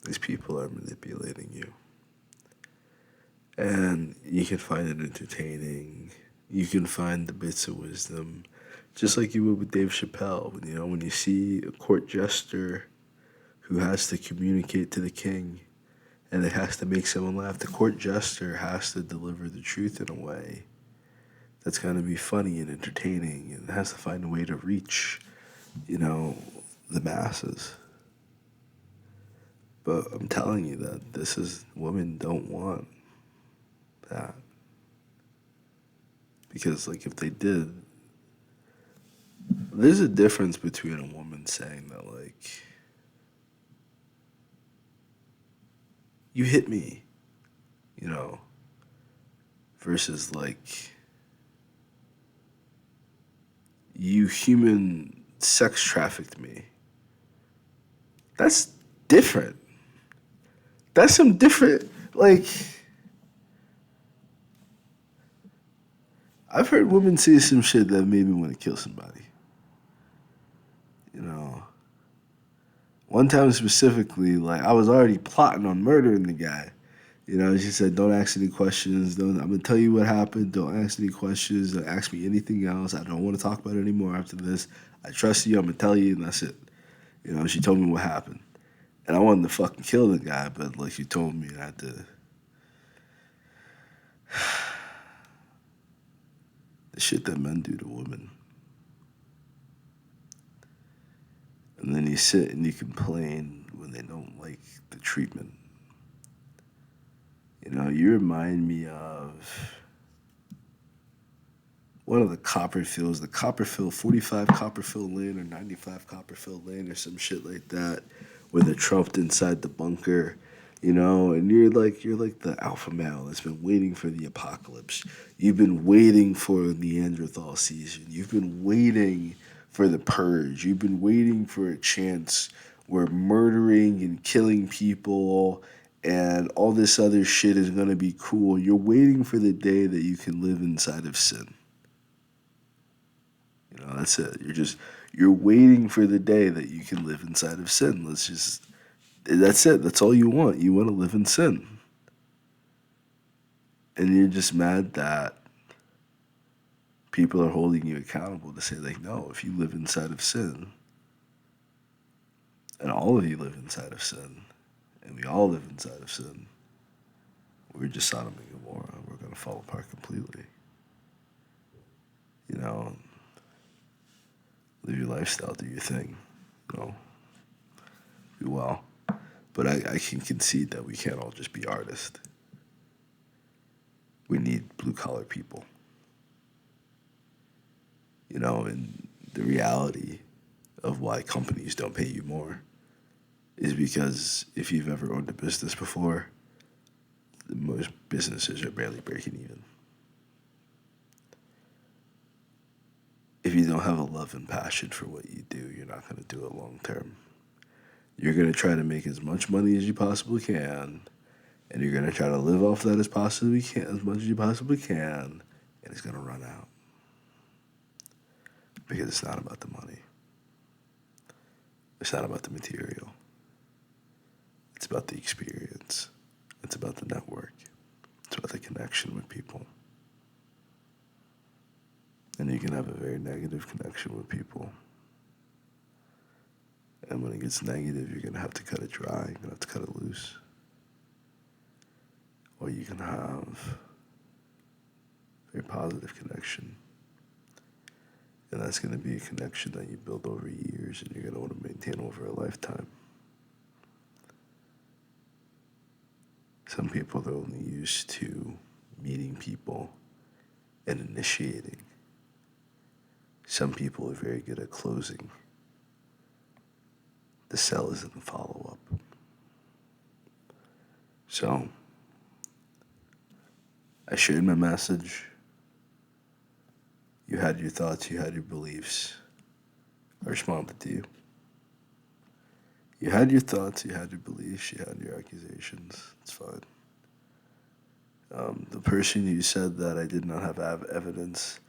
these people are manipulating you. And you can find it entertaining. You can find the bits of wisdom, just like you would with Dave Chappelle. When you see a court jester who has to communicate to the king and it has to make someone laugh, the court jester has to deliver the truth in a way that's going to be funny and entertaining, and has to find a way to reach, the masses. But I'm telling you that women don't want that. Because, like, if they did, there's a difference between a woman saying that, like, you hit me, versus, like, you human sex trafficked me. That's different. That's some different, like, I've heard women say some shit that made me want to kill somebody. One time specifically, like, I was already plotting on murdering the guy. She said, don't ask any questions. I'm going to tell you what happened. Don't ask any questions. Don't ask me anything else. I don't want to talk about it anymore after this. I trust you. I'm going to tell you, and that's it. She told me what happened. And I wanted to fucking kill the guy, but, like, she told me I had to. The shit that men do to women. And then you sit and you complain when they don't like the treatment. You remind me of one of the Copperfields, the Copperfield, 45 Copperfield Lane or 95 Copperfield Lane or some shit like that, where they're trumped inside the bunker, and you're like the alpha male that's been waiting for the apocalypse. You've been waiting for Neanderthal season. You've been waiting for the purge. You've been waiting for a chance where murdering and killing people and all this other shit is going to be cool. You're waiting for the day that you can live inside of sin. That's it. You're waiting for the day that you can live inside of sin. That's it. That's all you want. You want to live in sin. And you're just mad that people are holding you accountable to say, like, no, if you live inside of sin, and all of you live inside of sin, and we all live inside of sin, we're just Sodom and Gomorrah. We're going to fall apart completely. Live your lifestyle, do your thing. Do well. But I can concede that we can't all just be artists. We need blue-collar people. And the reality of why companies don't pay you more is because if you've ever owned a business before, most businesses are barely breaking even. If you don't have a love and passion for what you do, you're not going to do it long term. You're going to try to make as much money as you possibly can, and you're going to try to live off that as much as you possibly can, and it's going to run out. Because it's not about the money. It's not about the material. It's about the experience. It's about the network. It's about the connection with people. And you can have a very negative connection with people. And when it gets negative, you're going to have to cut it dry. You're going to have to cut it loose. Or you can have a very positive connection. And that's going to be a connection that you build over years and you're going to want to maintain over a lifetime. Some people are only used to meeting people and initiating. Some people are very good at closing. The sell is in the follow-up. So, I shared my message. You had your thoughts, you had your beliefs. I responded to you. You had your thoughts, you had your beliefs, you had your accusations. It's fine. The person who said that I did not have evidence,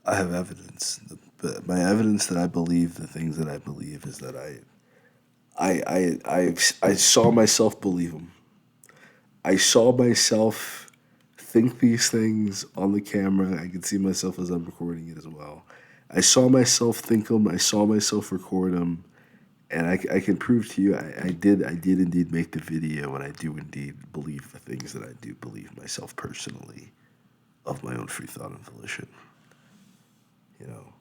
I have evidence. But my evidence that I believe the things that I believe is that I saw myself believe them. I saw myself think these things on the camera. I can see myself as I'm recording it as well. I saw myself think them. I saw myself record them, and I can prove to you I did indeed make the video, and I do indeed believe the things that I do believe myself personally, of my own free thought and volition. You know,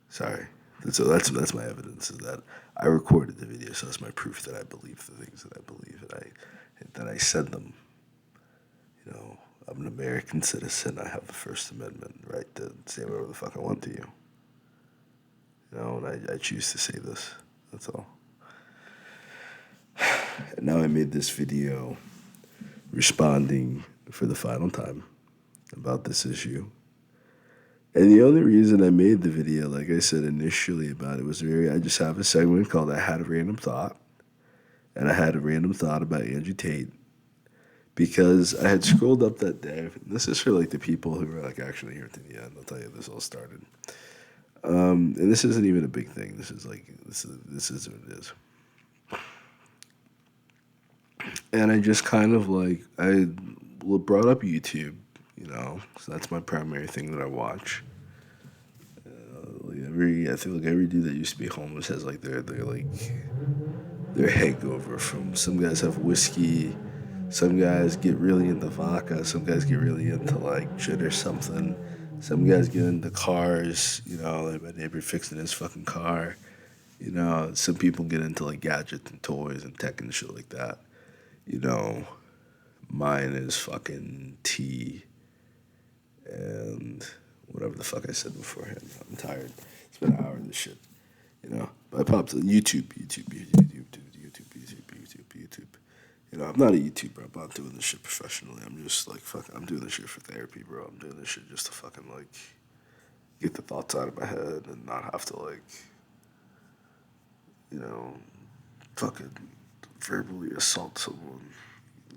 sorry. So that's my evidence is that I recorded the video, so that's my proof that I believe the things that I believe, that I said them. You know, I'm an American citizen. I have the First Amendment right to say whatever the fuck I want to you. You know, and I choose to say this. That's all. And now I made this video responding for the final time about this issue. And the only reason I made the video, like I said initially about it, was I just have a segment called I Had a Random Thought. And I had a random thought about Andrew Tate because I had scrolled up that day. This is for like the people who are like actually here to the end. I'll tell you this all started. And this isn't even a big thing. This is what it is. And I just kind of like I brought up YouTube, you know, so that's my primary thing that I watch. I feel like every dude that used to be homeless has like their hangover from. Some guys have whiskey, some guys get really into vodka, some guys get really into like gin or something. Some guys get into cars, you know, like my neighbor fixing his fucking car. You know, some people get into like gadgets and toys and tech and shit like that. You know, mine is fucking tea and whatever the fuck I said beforehand. I'm tired. It's been an hour of this shit. You know, but I popped on YouTube. You know, I'm not a YouTuber. I'm not doing this shit professionally. I'm just like fucking. I'm doing this shit for therapy, bro. I'm doing this shit just to fucking like get the thoughts out of my head and not have to like, you know, fucking verbally assault someone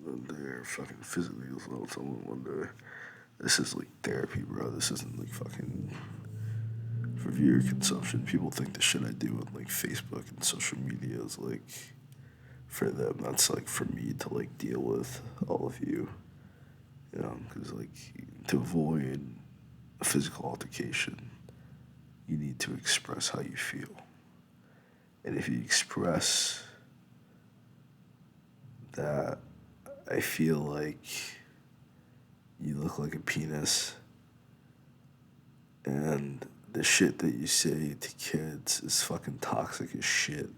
one day or fucking physically assault someone one day. This is like therapy, bro. This isn't like fucking for viewer consumption. People think the shit I do on like Facebook and social media is like for them. That's like for me to like deal with all of you, you know, because like to avoid a physical altercation, you need to express how you feel. And if you express that I feel like you look like a penis and the shit that you say to kids is fucking toxic as shit.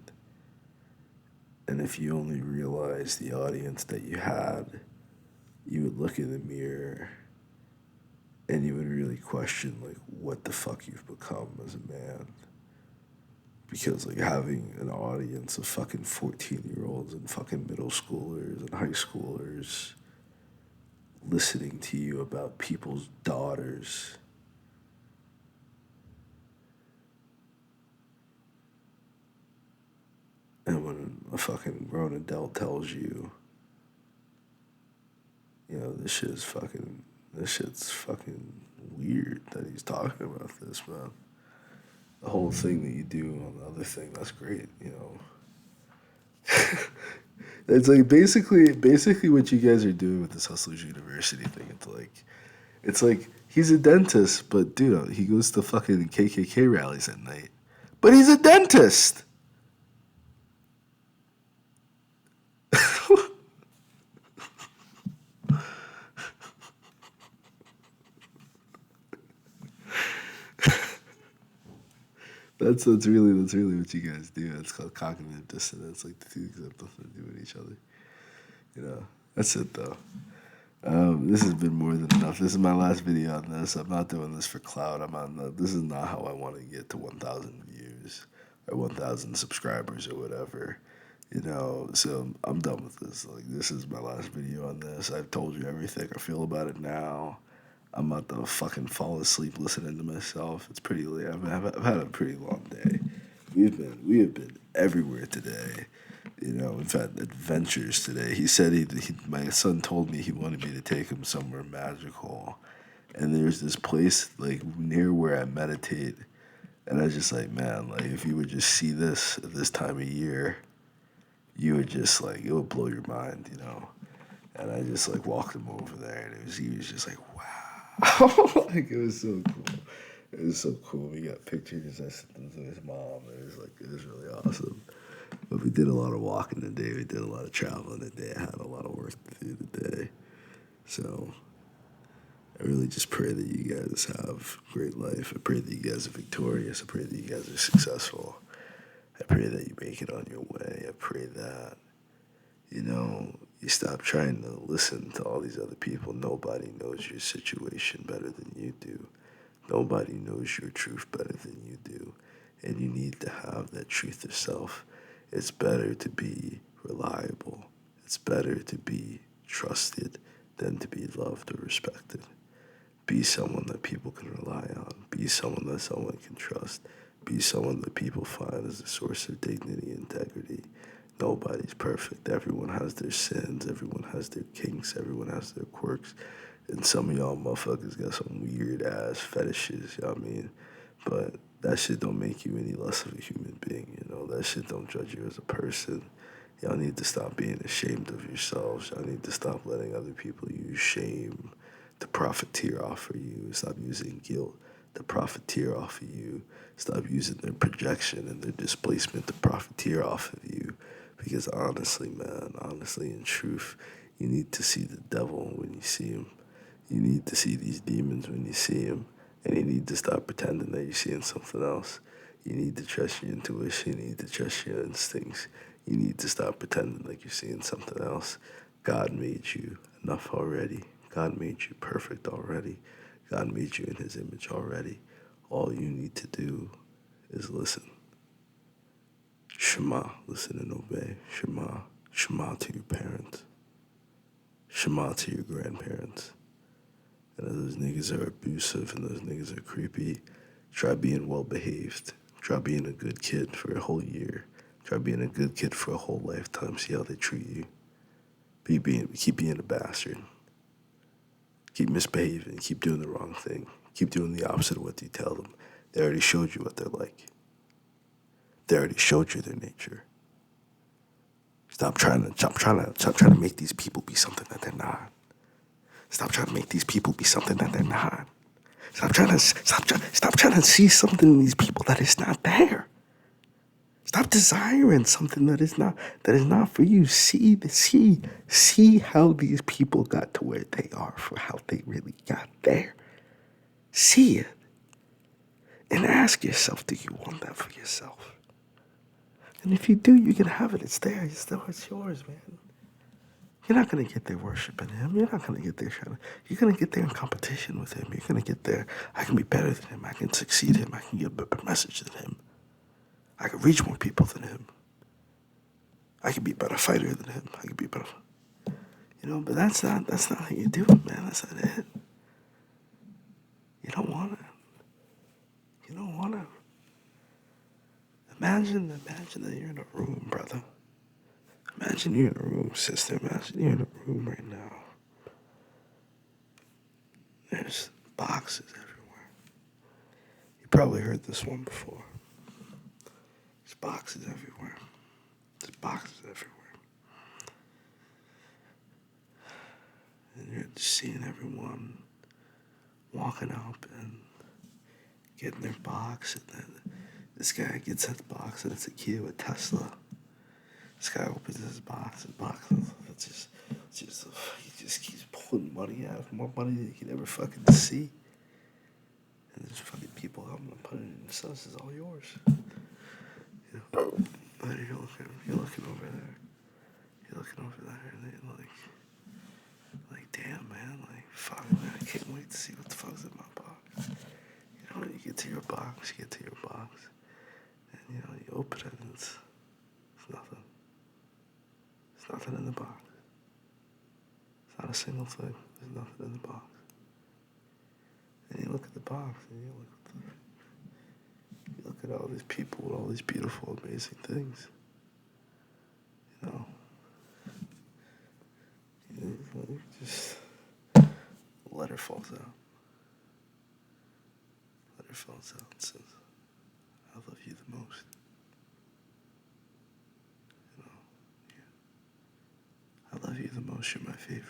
And if you only realized the audience that you had, you would look in the mirror and you would really question like what the fuck you've become as a man. Because like having an audience of fucking 14-year-olds and fucking middle schoolers and high schoolers listening to you about people's daughters, and when a fucking grown adult tells you, you know, this shit's fucking weird that he's talking about this, man. The whole thing that you do on the other thing, that's great, you know. It's like basically what you guys are doing with this Hustlers University thing. It's like he's a dentist, but dude, he goes to fucking KKK rallies at night. But he's a dentist. That's really what you guys do. It's called cognitive dissonance. Like the two things have nothing to do with each other. You know, that's it though. This has been more than enough. This is my last video on this. I'm not doing this for clout. This is not how I want to get to 1,000 views or 1,000 subscribers or whatever. You know, so I'm done with this. Like, this is my last video on this. I've told you everything I feel about it now. I'm about to fucking fall asleep listening to myself. It's pretty late. I've had a pretty long day. We have been everywhere today. You know, we've had adventures today. He said my son told me he wanted me to take him somewhere magical, And there's this place like near where I meditate, and I was just like, man, like if you would just see this at this time of year, you would just like it would blow your mind, you know. And I just like walked him over there, and he was just like, wow, like it was so cool. It was so cool. We got pictures. I sent them to his mom. It was really awesome. But we did a lot of walking today. We did a lot of traveling today. I had a lot of work to do today. So I really just pray that you guys have a great life. I pray that you guys are victorious. I pray that you guys are successful. I pray that you make it on your way. I pray that, you know, you stop trying to listen to all these other people. Nobody knows your situation better than you do. Nobody knows your truth better than you do. And you need to have that truth of self. It's better to be reliable. It's better to be trusted than to be loved or respected. Be someone that people can rely on. Be someone that someone can trust. Be someone that people find as a source of dignity and integrity. Nobody's perfect. Everyone has their sins. Everyone has their kinks. Everyone has their quirks. And some of y'all motherfuckers got some weird ass fetishes, you know what I mean? But that shit don't make you any less of a human being, you know? That shit don't judge you as a person. Y'all need to stop being ashamed of yourselves. Y'all need to stop letting other people use shame to profiteer off of you. Stop using guilt to profiteer off of you. Stop using their projection and their displacement to profiteer off of you. Because honestly, man, honestly, in truth, you need to see the devil when you see him. You need to see these demons when you see him. And you need to stop pretending that you're seeing something else. You need to trust your intuition. You need to trust your instincts. You need to stop pretending like you're seeing something else. God made you enough already. God made you perfect already. God made you in his image already. All you need to do is listen. Shema, listen and obey. Shema, Shema to your parents. Shema to your grandparents. And if those niggas are abusive and those niggas are creepy, try being well behaved. Try being a good kid for a whole year. Try being a good kid for a whole lifetime. See how they treat you. Keep being a bastard. Keep misbehaving. Keep doing the wrong thing. Keep doing the opposite of what you tell them. They already showed you what they're like. They already showed you their nature. Stop trying to make these people be something that they're not. Stop trying to make these people be something that they're not. Stop trying to see something in these people that is not there. Stop desiring something that is not for you. See how these people got to where they are, for how they really got there. See it. And ask yourself, do you want that for yourself? And if you do, you can have it. It's there. It's yours, man. You're not going to get there worshiping him. You're not going to get there you're going to get there in competition with him. You're going to get there, I can be better than him. I can succeed him. I can get a better message than him. I can reach more people than him. I can be a better fighter than him. I can be better. You know, but that's not how you do it, man. That's not it. You don't want it. You don't want it. Imagine that you're in a room, brother. Imagine you're in a room, sister. Imagine you're in a room right now. There's boxes everywhere. You probably heard this one before. There's boxes everywhere. There's boxes everywhere. And you're just seeing everyone walking up and getting their box. And then this guy gets that box, and it's a key to a Tesla. This guy opens his box, he just keeps pulling money out, more money than he can ever fucking see. And there's fucking people coming and putting it in themselves. It's all yours. You know? But you're looking over there. You're looking over there, and you're like, damn, man, like, fuck, man, I can't wait to see what the fuck's in my box. You know, you get to your box, and you know, you open it, and it's nothing. There's nothing in the box. It's not a single thing. There's nothing in the box. And you look at the box, and you look at all these people with all these beautiful, amazing things. You know, just a letter falls out. microphones out and says, I love you the most. You know, yeah. I love you the most, you're my favorite.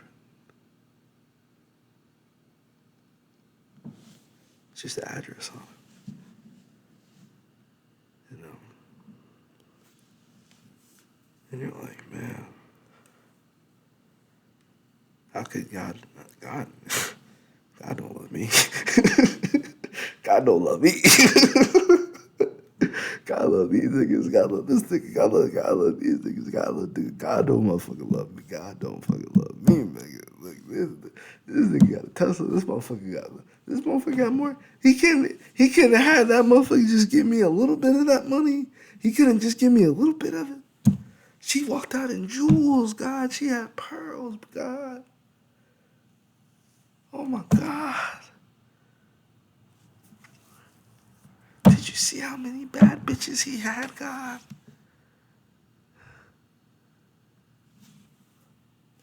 It's just the address on it. You know? And you're like, man, how could God don't love me. God don't love me. God love these niggas. God love this nigga. God love these niggas. God love niggas. God don't motherfucking love me. God don't fucking love me, nigga. Look, this nigga got a Tesla. This motherfucker got more. He couldn't have had that motherfucker just give me a little bit of that money. He couldn't just give me a little bit of it. She walked out in jewels, God. She had pearls, God. Oh my God. Did you see how many bad bitches he had, God?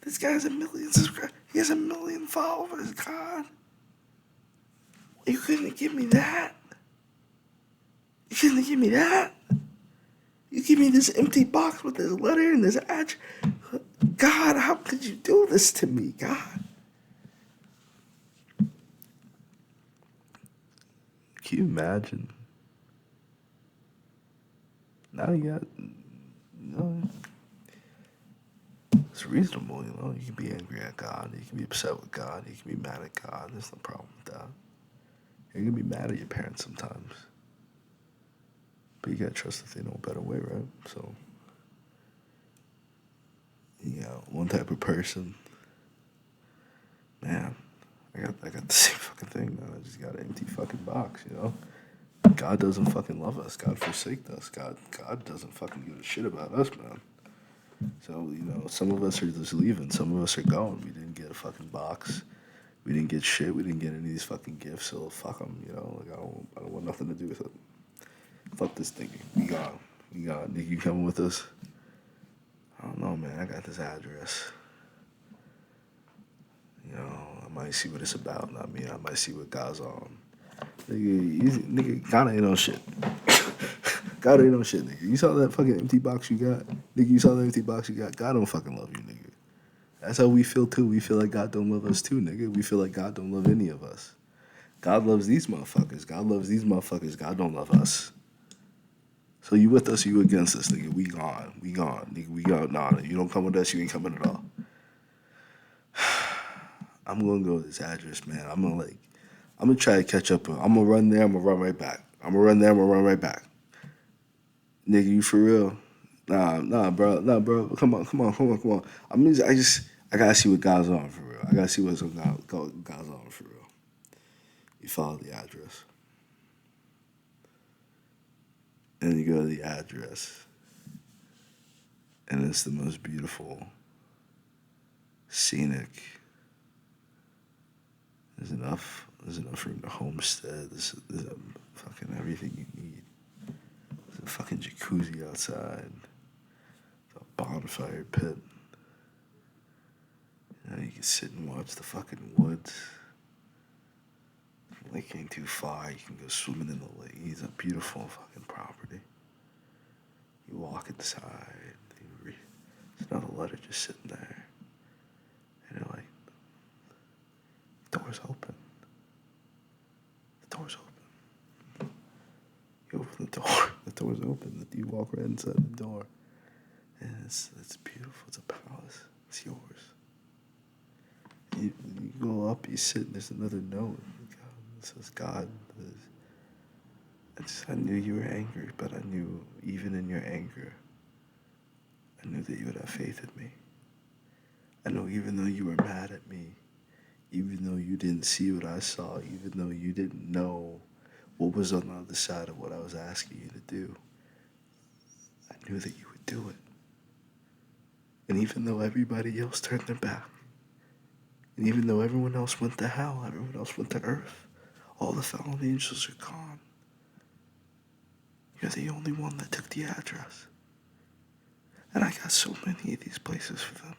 This guy has 1 million subscribers. He has 1 million followers, God. You couldn't give me that. You couldn't give me that. You give me this empty box with this letter and this address. God, how could you do this to me, God? Can you imagine? Now you got, it's reasonable, You can be angry at God. You can be upset with God. You can be mad at God. There's no problem with that. You're going to be mad at your parents sometimes. But you got to trust that they know a better way, right? So, one type of person, man, I got the same fucking thing, man. I just got an empty fucking box, God doesn't fucking love us. God forsaked us. God doesn't fucking give a shit about us, man. So, some of us are just leaving. Some of us are going. We didn't get a fucking box. We didn't get shit. We didn't get any of these fucking gifts. So fuck them, I don't want nothing to do with it. Fuck this thinking. We gone. Nigga, you coming with us? I don't know, man. I got this address. I might see what it's about. I mean, I might see what God's on. Nigga, God ain't on shit. God ain't on shit, nigga. You saw that fucking empty box you got? Nigga, you saw that empty box you got? God don't fucking love you, nigga. That's how we feel, too. We feel like God don't love us, too, nigga. We feel like God don't love any of us. God loves these motherfuckers. God loves these motherfuckers. God don't love us. So you with us or you against us, nigga? We gone. Nigga, we gone. Nah, you don't come with us, you ain't coming at all. I'm gonna go to this address, man. I'm gonna try to catch up. I'm gonna run there, I'm gonna run right back. I'm gonna run there, I'm gonna run right back. Nigga, you for real? Nah, bro. Come on. I gotta see what God's on for real. I gotta see what's God's on for real. You follow the address. And you go to the address. And it's the most beautiful, scenic. There's enough room to homestead. There's fucking everything you need. There's a fucking jacuzzi outside. There's a bonfire pit. You can sit and watch the fucking woods. The lake ain't too far. You can go swimming in the lake. It's a beautiful fucking property. You walk inside. There's another letter just sitting there. And you're like, the door's open. The door's open. You open the door. The door's open. You walk right inside the door. And it's beautiful. It's a palace. It's yours. You go up, you sit, and there's another note. It says, God, I knew you were angry, but I knew even in your anger, I knew that you would have faith in me. I know even though you were mad at me, even though you didn't see what I saw, even though you didn't know what was on the other side of what I was asking you to do, I knew that you would do it. And even though everybody else turned their back, and even though everyone else went to hell, everyone else went to earth, all the fallen angels are gone, you're the only one that took the address. And I got so many of these places for them.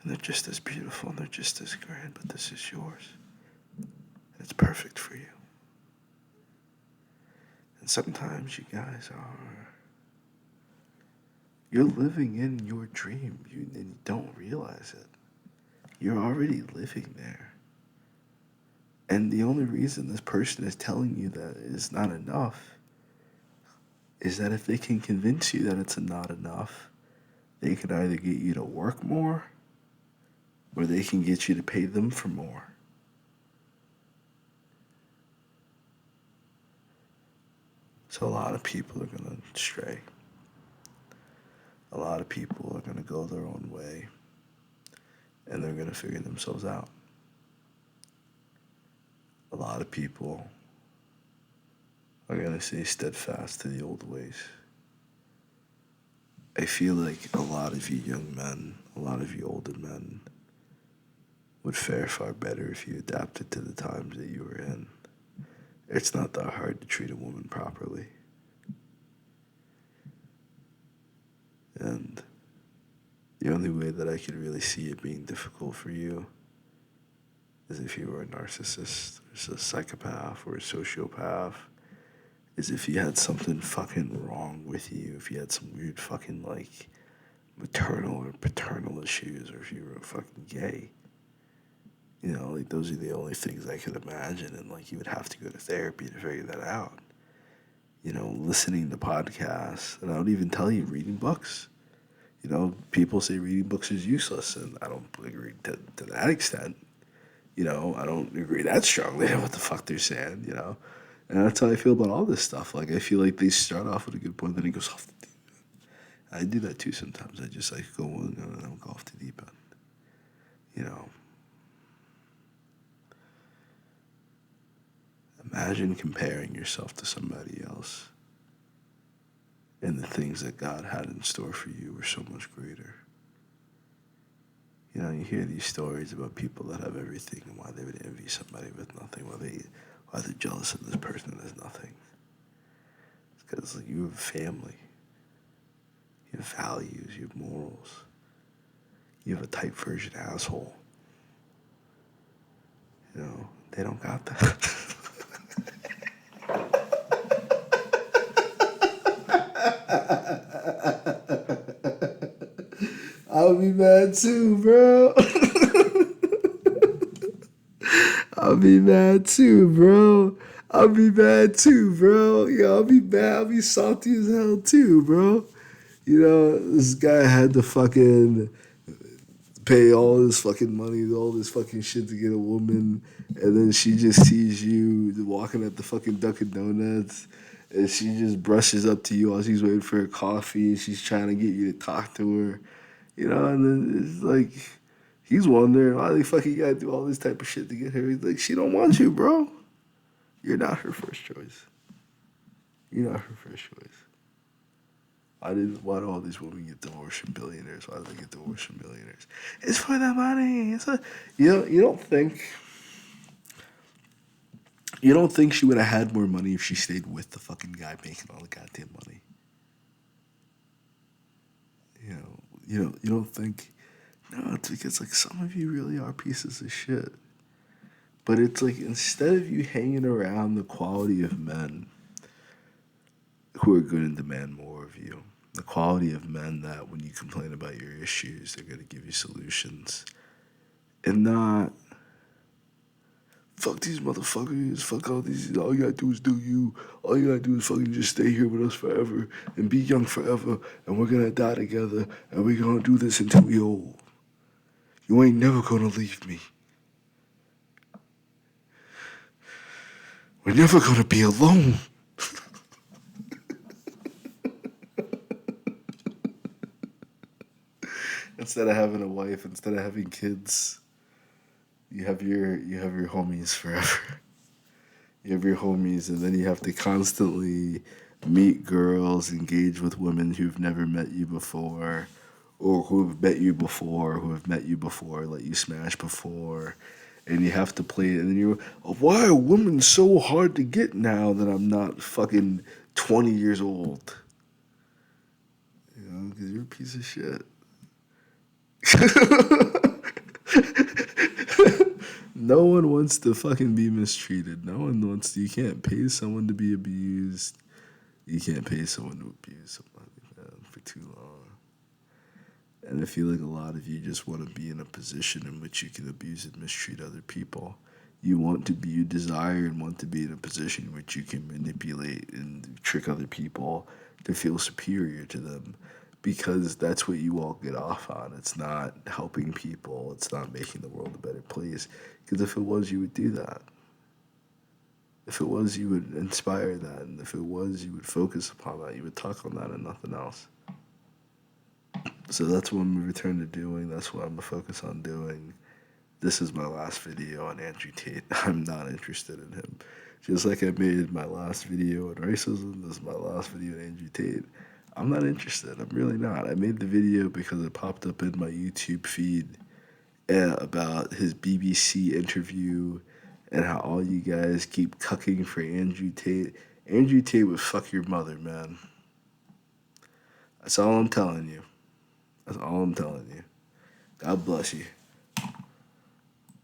And they're just as beautiful and they're just as grand, but this is yours. And it's perfect for you. And sometimes you guys are, you're living in your dream, and you don't realize it. You're already living there. And the only reason this person is telling you that it's not enough is that if they can convince you that it's not enough, they can either get you to work more or they can get you to pay them for more. So a lot of people are going to stray. A lot of people are going to go their own way and they're going to figure themselves out. A lot of people are going to stay steadfast to the old ways. I feel like a lot of you young men, a lot of you older men would fare far better if you adapted to the times that you were in. It's not that hard to treat a woman properly. And the only way that I could really see it being difficult for you is if you were a narcissist, or a psychopath, or a sociopath, is if you had something fucking wrong with you, if you had some weird fucking, like, maternal or paternal issues, or if you were fucking gay. You know, like, those are the only things I could imagine, and, like, you would have to go to therapy to figure that out. You know, listening to podcasts, and I would even tell you, reading books. You know, people say reading books is useless, and I don't agree to that extent. You know, I don't agree that strongly on what the fuck they're saying, you know. And that's how I feel about all this stuff. Like, I feel like they start off with a good point, then it goes off the deep end. I do that too sometimes. I just, like, go on and I'll go off the deep end. You know. Imagine comparing yourself to somebody else, and the things that God had in store for you were so much greater. You know, you hear these stories about people that have everything and why they would envy somebody with nothing, why they're jealous of this person that has nothing. It's because, like, you have family, you have values, you have morals, you have a type version asshole. You know, they don't got that. I'll be mad too, bro. I'll be mad too, bro. I'll be mad too, bro. Yo, I'll be mad. I'll be salty as hell too, bro. You know, this guy had to fucking pay all this fucking money, all this fucking shit to get a woman, and then she just sees you walking at the fucking Dunkin' Donuts, and she just brushes up to you while she's waiting for her coffee, and she's trying to get you to talk to her, you know, and then it's like, he's wondering why the fuck you gotta do all this type of shit to get her. He's like, she don't want you, bro. You're not her first choice. You're not her first choice. Why do all these women get divorced from billionaires? Why do they get divorced from millionaires? It's for the money. You don't think she would have had more money if she stayed with the fucking guy making all the goddamn money. You don't think. No, it's because, like, some of you really are pieces of shit. But it's like, instead of you hanging around the quality of men who are going to demand more of you, the quality of men that when you complain about your issues, they're going to give you solutions, and not, fuck these motherfuckers, fuck all these, all you gotta do is do you, all you gotta do is fucking just stay here with us forever, and be young forever, and we're gonna die together, and we're gonna do this until we old. You ain't never gonna leave me. We're never gonna be alone. Instead of having a wife, instead of having kids, you have your homies forever. You have your homies, and then you have to constantly meet girls, engage with women who've never met you before, or who have met you before, let you smash before, and you have to play it, and then you're, why are women so hard to get now that I'm not fucking 20 years old? You know, because you're a piece of shit. No one wants to fucking be mistreated. No one wants to. You can't pay someone to be abused. You can't pay someone to abuse somebody, man, for too long. And I feel like a lot of you just want to be in a position in which you can abuse and mistreat other people. You desire and want to be in a position in which you can manipulate and trick other people to feel superior to them because that's what you all get off on. It's not helping people, it's not making the world a better place. Because if it was, you would do that. If it was, you would inspire that. And if it was, you would focus upon that. You would talk on that and nothing else. So that's what I'm going to return to doing. That's what I'm going to focus on doing. This is my last video on Andrew Tate. I'm not interested in him. Just like I made my last video on racism, this is my last video on Andrew Tate. I'm not interested. I'm really not. I made the video because it popped up in my YouTube feed about his BBC interview and how all you guys keep cucking for Andrew Tate. Andrew Tate would fuck your mother, man. That's all I'm telling you. That's all I'm telling you. God bless you.